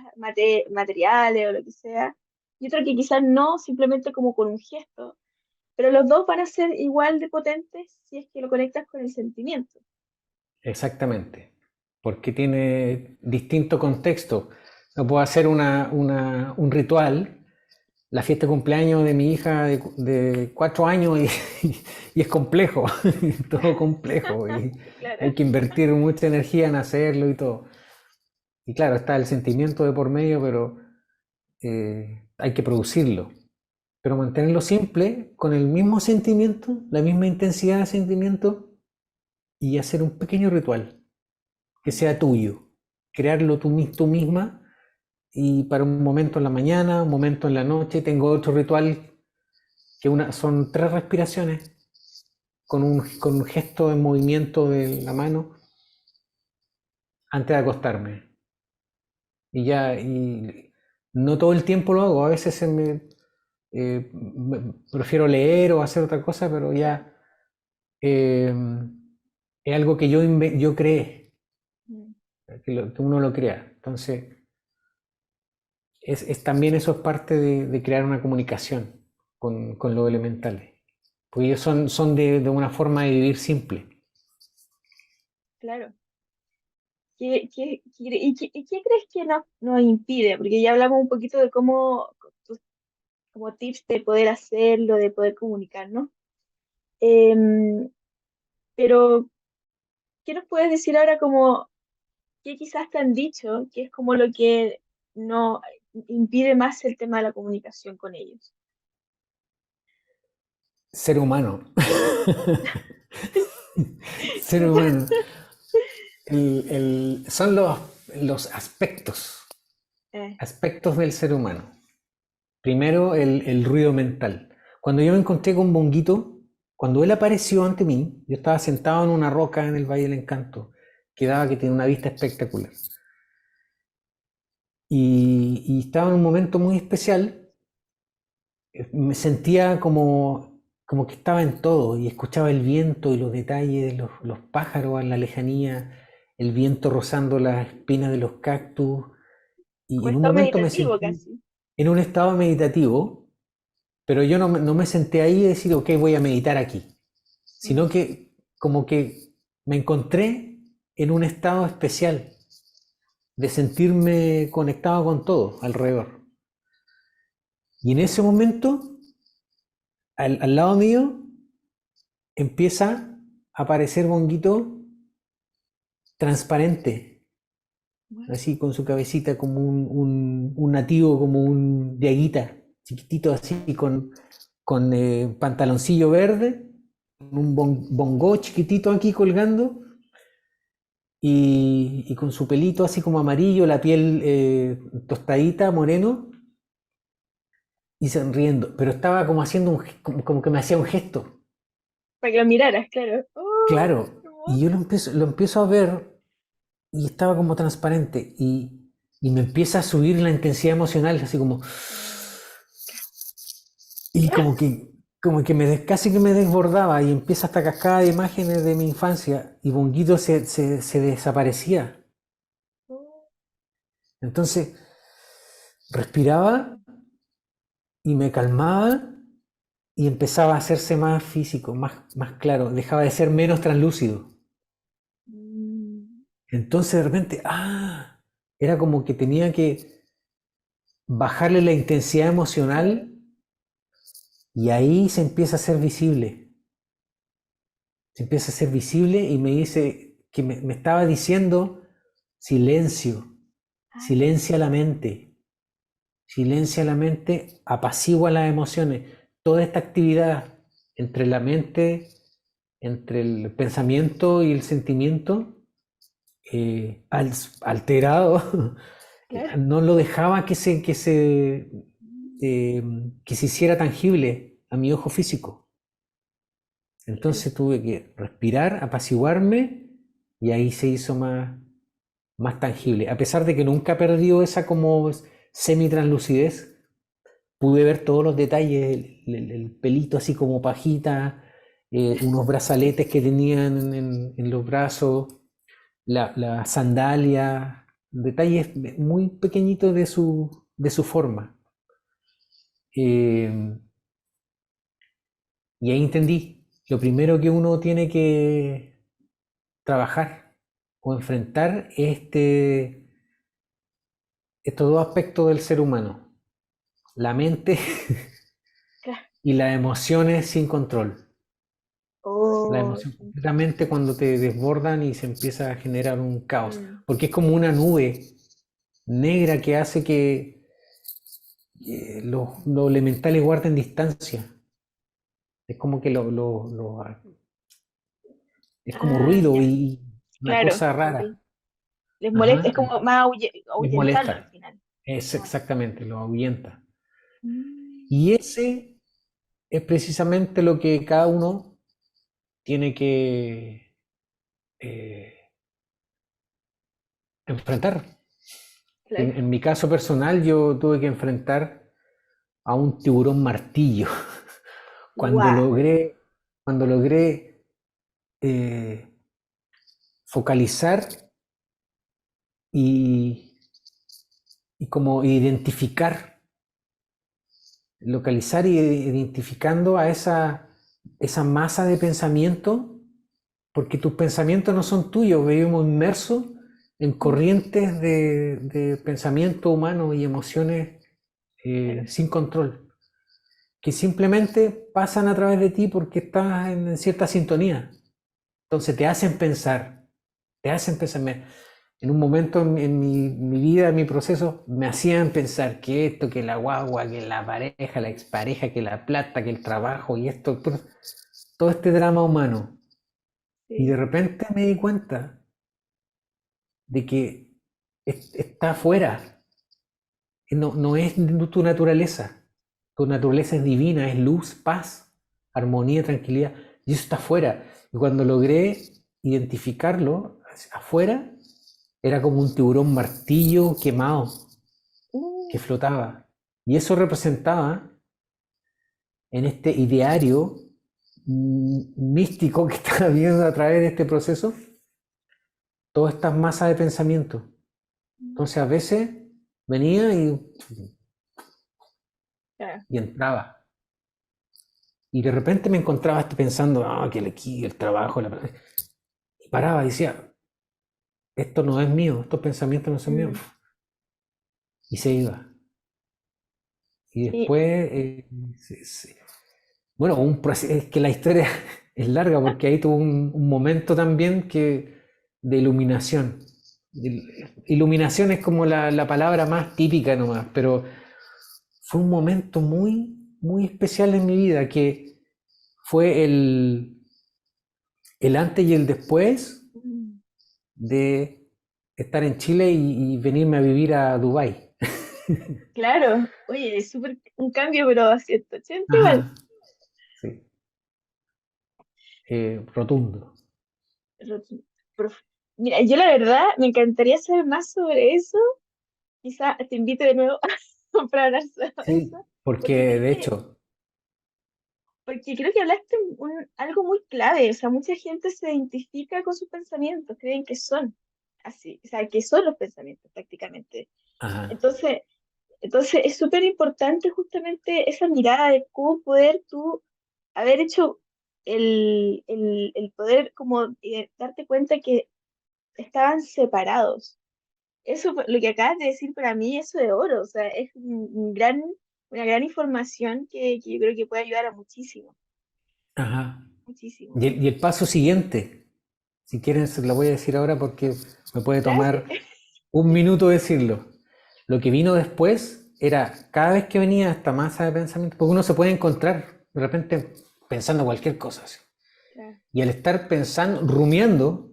materiales o lo que sea, y otro que quizás no, simplemente como con un gesto, pero los dos van a ser igual de potentes si es que lo conectas con el sentimiento. Exactamente, porque tiene distinto contexto. No puedo hacer un ritual, la fiesta de cumpleaños de mi hija de 4 años y es complejo, todo complejo, y Claro, hay que invertir mucha energía en hacerlo y todo. Y claro, está el sentimiento de por medio, pero hay que producirlo. Pero mantenerlo simple, con el mismo sentimiento, la misma intensidad de sentimiento, y hacer un pequeño ritual que sea tuyo. Crearlo tú misma, y para un momento en la mañana, un momento en la noche. Tengo otro ritual son 3 respiraciones con un gesto de movimiento de la mano antes de acostarme. Y ya, y no todo el tiempo lo hago, a veces prefiero leer o hacer otra cosa, pero claro. ya eh, es algo que yo creé, Mm. que uno lo crea. Entonces, también eso es parte de crear una comunicación con los elementales. Porque ellos son de una forma de vivir simple. Claro. Y qué crees que nos impide? Porque ya hablamos un poquito de cómo, como tips de poder hacerlo, de poder comunicar, ¿no? Em, pero, ¿qué nos puedes decir ahora como qué quizás te han dicho que es como lo que no impide más el tema de la comunicación con ellos? Ser humano. Ser humano. Son los Eh, aspectos del ser humano. Primero, el ruido mental. Cuando yo me encontré con Bonguito, cuando él apareció ante mí, yo estaba sentado en una roca en el Valle del Encanto, que tiene una vista espectacular. Y estaba en un momento muy especial. Me sentía como que estaba en todo y escuchaba el viento y los detalles de los pájaros en la lejanía, el viento rozando las espinas de los cactus, y como en un estado momento me meditativo sentí casi. en un estado meditativo, pero yo no me senté ahí y decir, ok, voy a meditar aquí, Mm. sino que como que me encontré en un estado especial de sentirme conectado con todo alrededor. Y en ese momento, al lado mío, empieza a aparecer Bonguito transparente, Bueno, así con su cabecita como un nativo, como un diaguita, chiquitito así, con pantaloncillo verde, un bongo chiquitito aquí colgando, y con su pelito así como amarillo, la piel tostadita, moreno, y sonriendo, pero estaba como haciendo como que me hacía un gesto. para que lo miraras, claro. ¡Oh, Claro, qué y yo hermoso! lo empiezo a ver, y estaba como transparente y me empieza a subir la intensidad emocional, así como, y como que casi que me desbordaba y empieza esta cascada de imágenes de mi infancia y Bonguito se desaparecía. Entonces respiraba y me calmaba y empezaba a hacerse más físico, más claro, dejaba de ser menos translúcido. Mm, Entonces de repente, era como que tenía que bajarle la intensidad claro. emocional y ahí se empieza a ser visible. Se empieza a ser visible y me dice que me estaba diciendo silencio, Ah, silencia la mente, apacigua las emociones. Toda esta actividad entre la mente, entre el pensamiento y el sentimiento, alterado, claro. no lo dejaba eh, que se hiciera tangible a mi ojo físico. Claro. Entonces tuve que respirar, apaciguarme y ahí se hizo más tangible. A pesar de que nunca perdió esa como semi-translucidez, pude ver todos los detalles, el pelito así como pajita, unos brazaletes que tenían en los brazos, la sandalia, detalles muy pequeñitos de su forma. Eh, y ahí entendí, lo primero que uno tiene que trabajar o enfrentar es estos dos aspectos del ser humano, la mente Claro. y las emociones sin control. La Oh, emoción completamente cuando te desbordan y se empieza a generar un caos, mm, porque es como una nube negra que hace que los elementales guarden distancia. Es como que es como ruido ya. y una Claro. cosa Ok. rara. Les molesta, es Ajá, como más les ahuyentarlo al molesta. final. Es Ah. exactamente, lo ahuyenta. Mm, Y ese es precisamente lo que cada uno tiene que eh, enfrentar. claro. En mi caso personal, yo tuve que enfrentar a un tiburón martillo. Cuando Guau. logré, cuando logré eh, focalizar y, y como localizar y identificando a esa masa de pensamiento, porque tus pensamientos no son tuyos, vivimos inmersos en Mm, corrientes de pensamiento humano y emociones claro. sin control, que simplemente pasan a través de ti porque estás en cierta sintonía. Entonces te hacen pensar. En un momento en mi vida, en mi proceso, me hacían pensar que esto, que la guagua, que la pareja, la expareja, que la plata, que el trabajo y esto, todo este drama humano. Y de Sí. repente me di cuenta de que está afuera, no es tu naturaleza. Tu naturaleza es divina, es luz, paz, armonía, tranquilidad. Y eso está afuera. Y cuando logré identificarlo afuera, era como un tiburón martillo quemado que Uh, flotaba. Y eso representaba en este ideario místico que estaba viendo a través de este proceso todas estas masas de pensamiento. Entonces a veces venía claro. y entraba. Y de repente me encontraba pensando, que aquí, el trabajo, y paraba y decía, esto no es mío, estos pensamientos no son míos. Mm, Y se iba. Y sí. después, bueno, es que la historia es larga porque ahí tuvo un momento también de iluminación. Iluminación es como la palabra más típica nomás, pero fue un momento muy, muy especial en mi vida que fue el antes y el después Mm, de estar en Chile y venirme a vivir a Dubái. claro. Oye, es súper un cambio, pero a 180 igual. Ajá, sí, rotundo. Ro- prof- Mira, yo la verdad me encantaría saber más sobre eso. Quizá te invite de nuevo para hablar sobre Sí, eso, porque porque creo de que, hecho, porque creo que hablaste algo muy clave. O sea, mucha gente se identifica con sus pensamientos, creen que son así, o sea, que son los pensamientos prácticamente. ajá, Entonces, entonces es súper importante justamente esa mirada de cómo poder tú haber hecho el poder como darte cuenta que estaban separados. Eso, lo que acabas de decir para mí, eso de oro, o sea, es una gran información que yo creo que puede ayudar a muchísimo, ajá. muchísimo. Y el paso siguiente, si quieren se lo voy a decir ahora porque me puede ¿Ya? Sí. tomar un minuto decirlo. Lo que vino después era cada vez que venía esta masa de pensamiento, porque uno se puede encontrar de repente pensando cualquier cosa así. Claro. Y al estar pensando, rumiando,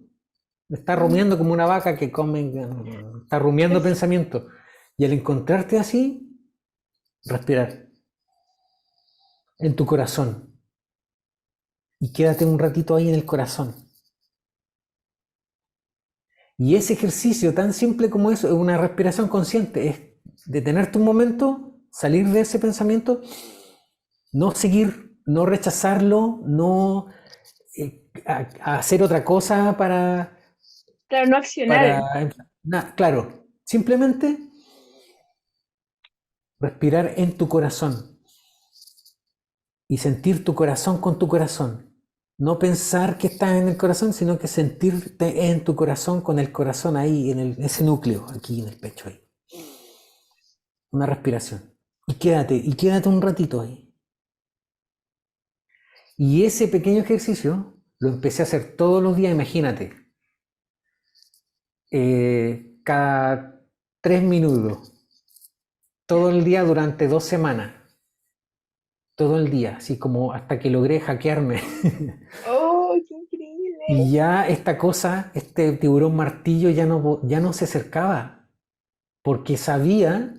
está Ujú. rumiando como una vaca que come, está rumiando Eso. pensamiento. Y al encontrarte así, respirar en tu corazón. Y quédate un ratito ahí en el corazón. Y ese ejercicio tan simple como eso, es una respiración consciente, es detenerte un momento, salir de ese pensamiento, no seguir, no rechazarlo, no a hacer otra cosa Claro, no accionar. para claro, simplemente respirar en tu corazón y sentir tu corazón con tu corazón. No pensar que estás en el corazón, sino que sentirte en tu corazón con el corazón ahí, ese núcleo, aquí en el pecho ahí. Una respiración. Y quédate un ratito ahí. Y ese pequeño ejercicio lo empecé a hacer todos los días, imagínate, cada 3 minutos, todo el día durante 2 semanas, todo el día, así como hasta que logré hackearme. ¡Oh, qué increíble! Y ya esta cosa, este tiburón martillo ya no se acercaba, porque sabía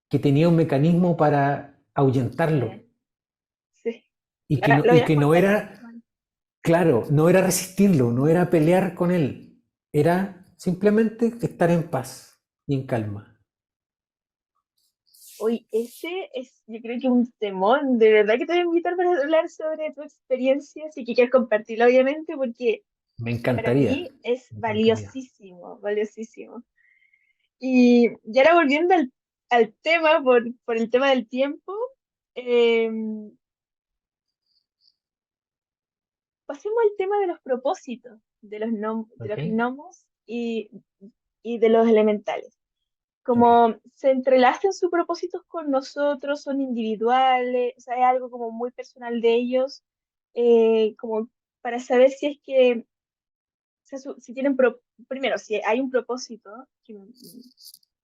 que tenía un mecanismo para ahuyentarlo Eh, sí, y que no, lo y habías que no fortalecido. era, claro, no era resistirlo, no era pelear con él, era simplemente estar en paz y en calma. Oye, ese es, yo creo que un temón. De verdad que te voy a invitar para hablar sobre tu experiencia, si que quieres compartirla, obviamente, porque Me para encantaría, mí es me encantaría. valiosísimo, valiosísimo. Y ahora volviendo al tema, por el tema del tiempo, eh, pasemos al tema de los propósitos de ¿Ok? los gnomos y de los elementales. Ok. Como se entrelazan sus propósitos con nosotros, son individuales, o sea, es algo como muy personal de ellos, como para saber si es que, o sea, si tienen, primero, si hay un propósito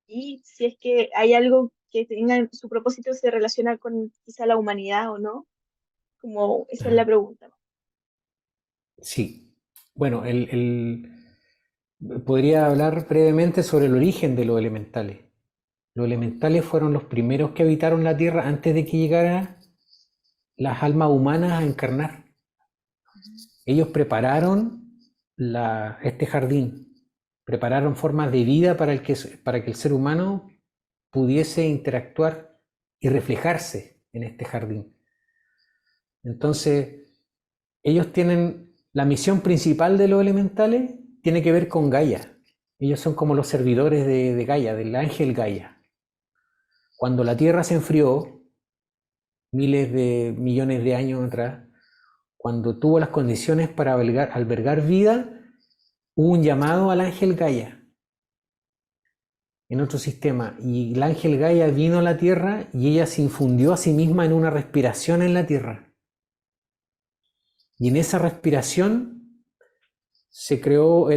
y si es que hay algo que tenga su propósito se relaciona con quizá la humanidad o no, como esa es la Ajá. pregunta. Sí. Bueno, podría hablar brevemente sobre el origen de los elementales. Los elementales fueron los primeros que habitaron la Tierra antes de que llegaran las almas humanas a encarnar. Ellos prepararon este jardín, prepararon formas de vida para que el ser humano pudiese interactuar y reflejarse en este jardín. Entonces, ellos tienen la misión principal de los elementales, tiene que ver con Gaia. Ellos son como los servidores de Gaia, del ángel Gaia. Cuando la Tierra se enfrió, miles de millones de años atrás, cuando tuvo las condiciones para albergar vida, hubo un llamado al ángel Gaia en otro sistema. Y el ángel Gaia vino a la Tierra y ella se infundió a sí misma en una respiración en la Tierra. Y en esa respiración se creó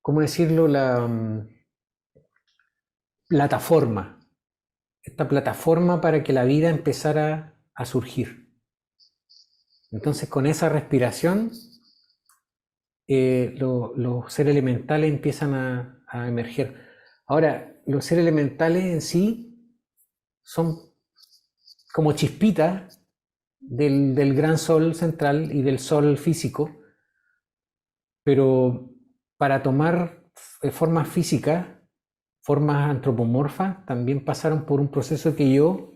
¿cómo decirlo? La plataforma. Esta plataforma para que la vida empezara a surgir. Entonces con esa respiración los seres elementales empiezan a emerger. Ahora, los seres elementales en sí son como chispitas del gran sol central y del sol físico, pero para tomar formas físicas, formas antropomorfas, también pasaron por un proceso que yo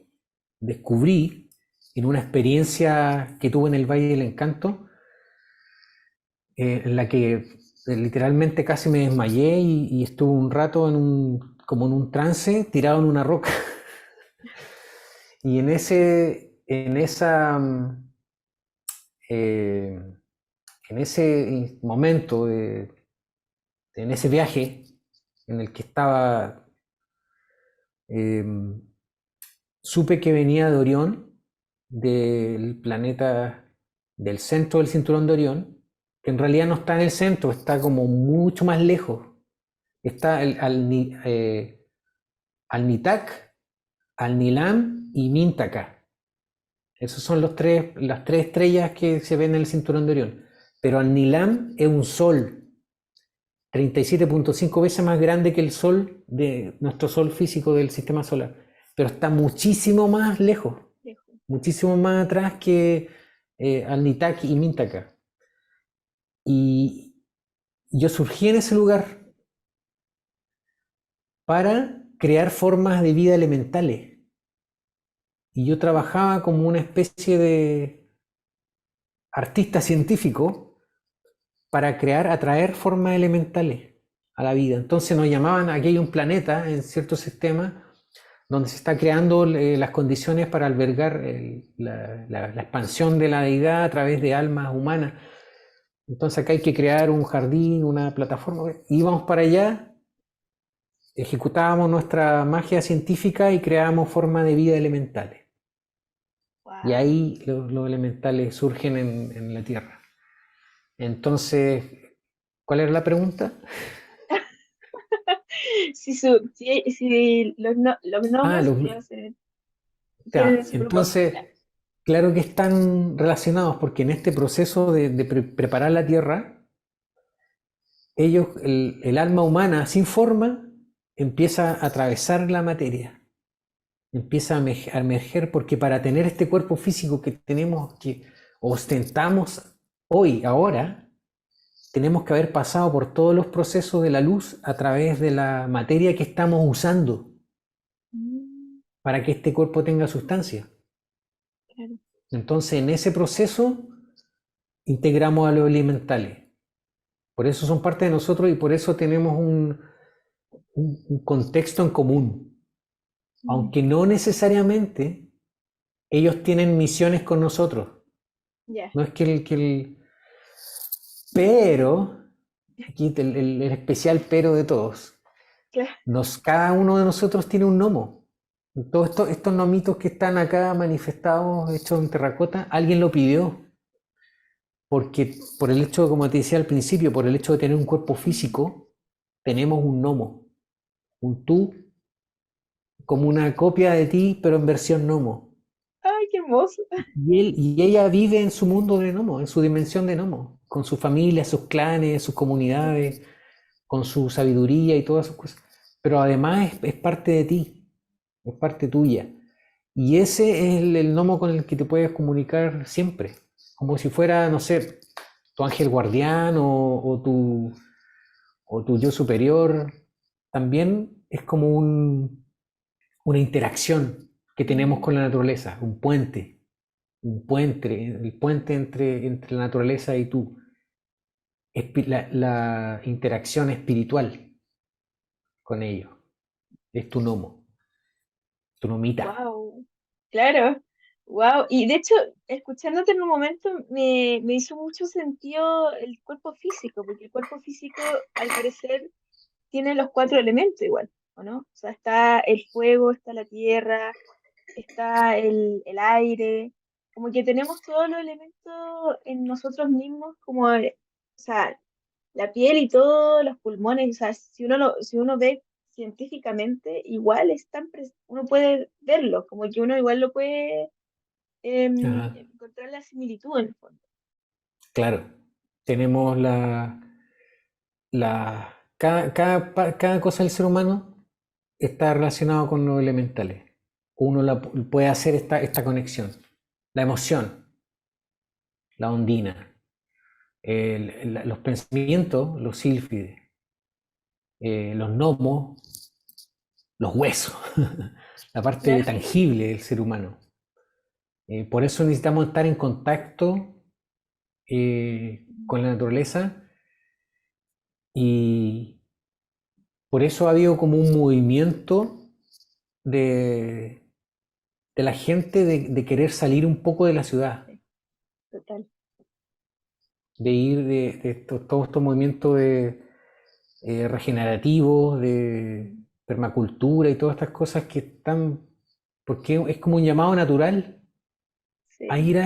descubrí en una experiencia que tuve en el Valle del Encanto, en la que literalmente casi me desmayé y estuve un rato como en un trance, tirado en una roca. Y eh, en ese momento, en ese viaje en el que estaba, eh, supe que venía de Orión, del planeta del centro del cinturón de Orión, que en realidad no está en el centro, está como mucho más lejos. Está al Nitak, al Nilam y Mintaka. Esos son las tres estrellas que se ven en el cinturón de Orión. Pero al Nilam es un sol 37.5 veces más grande que el sol de nuestro sol físico del sistema solar. Pero está muchísimo más lejos, lejos. muchísimo más atrás que Alnitak y Mintaka. Y yo surgí en ese lugar para crear formas de vida elementales. Y yo trabajaba como una especie de artista científico para atraer formas elementales a la vida. Entonces nos llamaban, aquí hay un planeta en cierto sistema donde se está creando las condiciones para albergar la expansión de la deidad a través de almas humanas. Entonces acá hay que crear un jardín, una plataforma. Íbamos para allá, ejecutábamos nuestra magia científica y creábamos formas de vida elementales. Y Wow. ahí los elementales surgen en la Tierra. Entonces, ¿cuál era la pregunta? Si los, los Ah, gnomos quieren ya. su propósito. Entonces, claro que están relacionados porque en este proceso de preparar la Tierra, el alma humana sin forma empieza a atravesar la materia, empieza a emerger porque para tener este cuerpo físico que tenemos, que ostentamos hoy, ahora, tenemos que haber pasado por todos los procesos de la luz a través de la materia que estamos usando Mm, para que este cuerpo tenga sustancia. claro. Entonces, en ese proceso integramos a los elementales. Por eso son parte de nosotros y por eso tenemos un contexto en común. Mm, Aunque no necesariamente ellos tienen misiones con nosotros. ya, No es pero, aquí el especial pero de todos, claro. cada uno de nosotros tiene un gnomo. Todos estos gnomitos que están acá manifestados, hechos en terracota, alguien lo pidió. Porque por el hecho, como te decía al principio, por el hecho de tener un cuerpo físico, tenemos un gnomo, un tú, como una copia de ti, pero en versión gnomo. Ay, qué hermoso. Y ella vive en su mundo de gnomo, en su dimensión de gnomo, con su familia, sus clanes, sus comunidades, con su sabiduría y todas esas cosas. Pero además es parte de ti, es parte tuya. Y ese es el gnomo con el que te puedes comunicar siempre, como si fuera, no sé, tu ángel guardián o tu yo superior. También es como una interacción que tenemos Mm, con la naturaleza, el puente entre la naturaleza y tú, la interacción espiritual con ellos, es tu gnomo, tu nomita. wow. Claro. Wow. Y de hecho, escuchándote en un momento, me hizo mucho sentido el cuerpo físico, porque el cuerpo físico, al parecer, tiene los cuatro elementos igual, ¿o no? O sea, está el fuego, está la tierra, está el aire, como que tenemos todos los elementos en nosotros mismos, como, o sea, la piel y todos los pulmones, o sea, si uno ve científicamente, igual uno puede verlo, como que uno igual lo puede Ajá. encontrar la similitud en el fondo. Claro, tenemos cada cosa del ser humano está relacionado con los elementales. Uno puede hacer esta conexión. La emoción, la ondina. los pensamientos, los sílfides, los gnomos, los huesos, la parte Claro. tangible del ser humano. Por eso necesitamos estar en contacto con la naturaleza y por eso ha habido como un movimiento de, de la gente de querer salir un poco de la ciudad, Sí, total. de ir todos estos movimientos regenerativos, de permacultura y todas estas cosas que están, porque es como un llamado natural a Sí, ir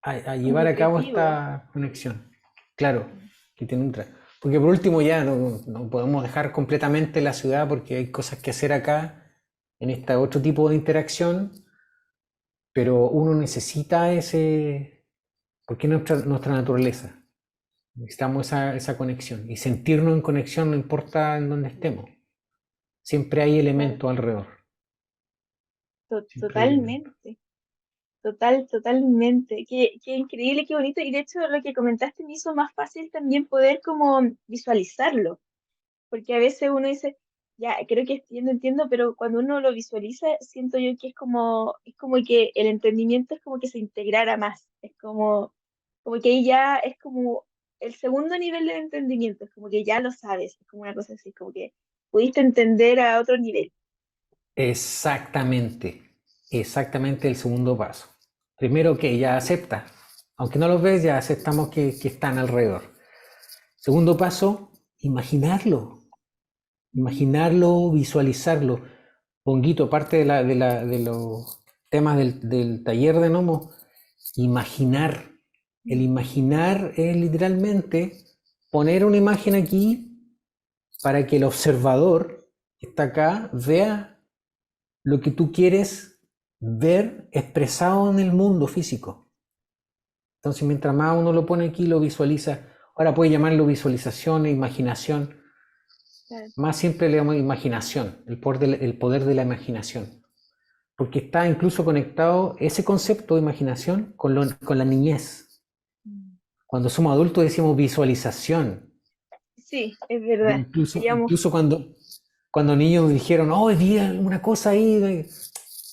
a un llevar a cabo objetivo. esta conexión. Claro, que tiene un porque por último ya no podemos dejar completamente la ciudad porque hay cosas que hacer acá en este otro tipo de interacción, pero uno necesita porque es nuestra naturaleza. Necesitamos esa conexión y sentirnos en conexión no importa en dónde estemos. Siempre hay Claro, elementos alrededor. Siempre hay elementos. totalmente. Totalmente. Qué increíble, qué bonito. Y de hecho, lo que comentaste me hizo más fácil también poder como visualizarlo. Porque a veces uno dice, ya, creo que entiendo, pero cuando uno lo visualiza, siento yo que es como que el entendimiento es como que se integrara más. Es como que ahí ya es como el segundo nivel de entendimiento, es como que ya lo sabes, es como una cosa así, como que pudiste entender a otro nivel. Exactamente, exactamente el segundo paso. Primero que ya acepta, aunque no los ves, ya aceptamos que están alrededor. Segundo paso, imaginarlo, Mm, imaginarlo, visualizarlo. Ponguito, parte de los temas del taller de Nomo, imaginar. El mm, imaginar es literalmente poner una imagen aquí para que el observador que está acá vea lo que tú quieres ver expresado en el mundo físico. Entonces, mientras más uno lo pone aquí, lo visualiza. Ahora puede llamarlo visualización e imaginación. claro. Más siempre le damos imaginación, el poder de la imaginación. Porque está incluso conectado ese concepto de imaginación con la niñez. Mm. Cuando somos adultos decimos visualización. Sí, es verdad. Digamos, Incluso cuando niños dijeron, oh, vi una cosa ahí,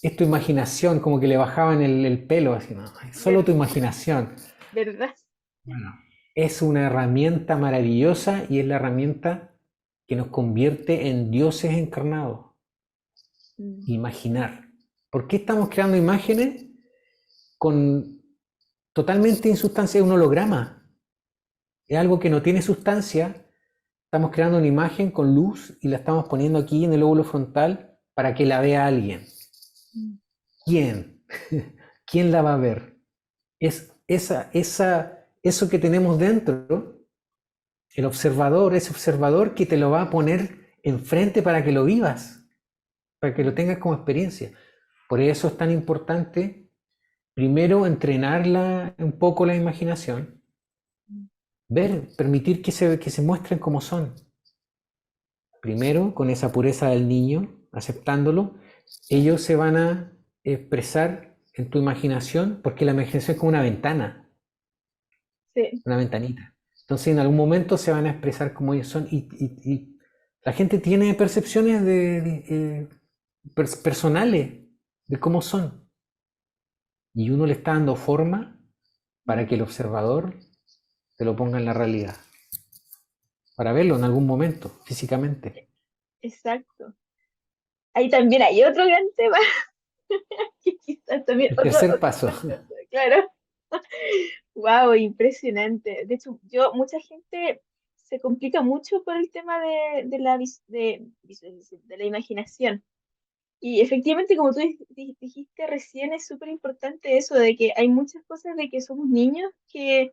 es tu imaginación, como que le bajaban el pelo, así, no, es solo tu ver- imaginación. ¿verdad? Bueno, es una herramienta maravillosa y es la herramienta que nos convierte en dioses encarnados. Mm, Imaginar. ¿Por qué estamos creando imágenes con totalmente insustancia? Es un holograma. Es algo que no tiene sustancia. Estamos creando una imagen con luz y la estamos poniendo aquí en el lóbulo frontal para que la vea alguien. mm, ¿Quién? ¿Quién la va a ver? Es eso que tenemos dentro, el observador, ese observador que te lo va a poner enfrente para que lo vivas, para que lo mm, tengas como experiencia. Por eso es tan importante, primero, entrenarla un poco la imaginación, mm. ver, permitir que se muestren como son. Primero, con esa pureza del niño, aceptándolo, ellos se van a expresar en tu imaginación, porque la imaginación es como Sí, una ventanita. Entonces, en algún momento se van a expresar como ellos son y la gente tiene percepciones personales de cómo son y uno le está dando forma para mm, que el observador te lo ponga en la realidad, para verlo en algún momento físicamente. exacto. Ahí también hay otro gran tema, que quizás también El tercer otra paso. cosa, claro. Wow, impresionante. De hecho, mucha gente se complica mucho por el tema de la imaginación. Y efectivamente, como tú dijiste recién, es súper importante eso de que hay muchas cosas de que somos niños que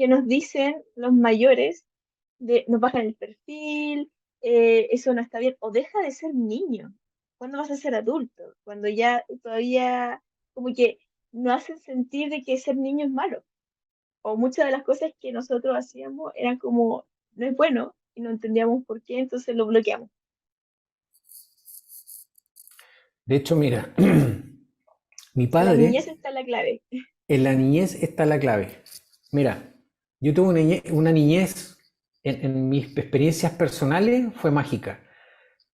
nos dicen los mayores, nos bajan el perfil, eso no está bien, o deja de ser niño. ¿Cuándo vas a ser adulto? Cuando ya todavía como que no hacen sentir de que ser niño es malo. O muchas de las cosas que nosotros hacíamos eran como, no es bueno, y no entendíamos por qué, entonces lo bloqueamos. De hecho, mira, mi En la niñez padre, está la clave. en la niñez está la clave. Mira, yo tuve una niñez, en mis experiencias personales fue mágica,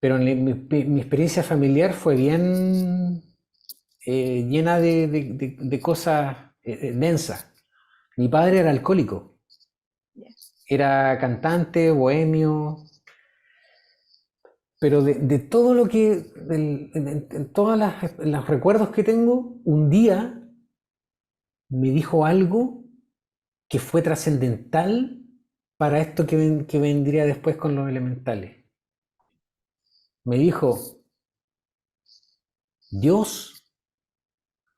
pero mi experiencia familiar fue bien llena de cosas densas. Mi padre era alcohólico, Ya. era cantante, bohemio, pero de todo lo que, en todos los recuerdos que tengo, un día me dijo algo que fue trascendental para esto que vendría después con los elementales. Me dijo, Dios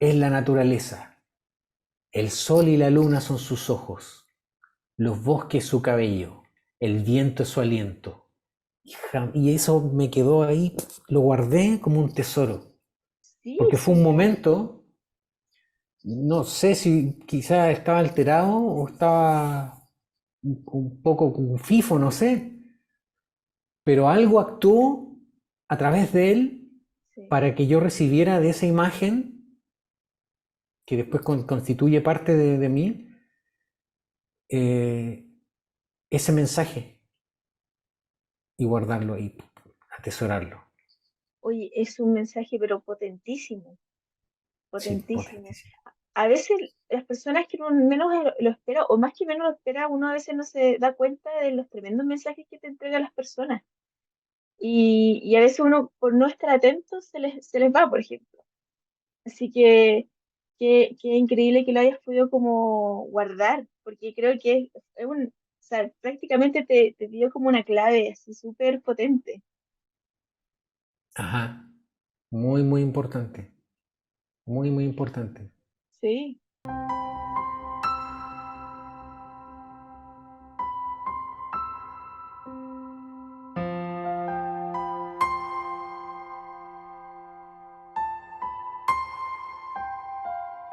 es la naturaleza, el sol y la luna son sus ojos, los bosques su cabello, el viento es su aliento. Y eso me quedó ahí, lo guardé como un tesoro, Sí, porque fue un sí, momento, no sé si quizás estaba alterado o estaba un poco con FIFO, no sé, pero algo actuó a través de él sí. para que yo recibiera de esa imagen, que después constituye parte de mí, eh, ese mensaje y guardarlo y atesorarlo. Oye, es un mensaje pero potentísimo, Sí, potentísimo. potentísimo. A veces las personas que uno menos lo espera, o más que menos lo espera, uno a veces no se da cuenta de los tremendos mensajes que te entregan las personas. Y a veces uno, por no estar atento, se les va, por ejemplo. Así que qué increíble que lo hayas podido como guardar, porque creo que o sea, prácticamente te dio como una clave así súper potente. Ajá, muy, muy importante, muy, muy importante. Sí.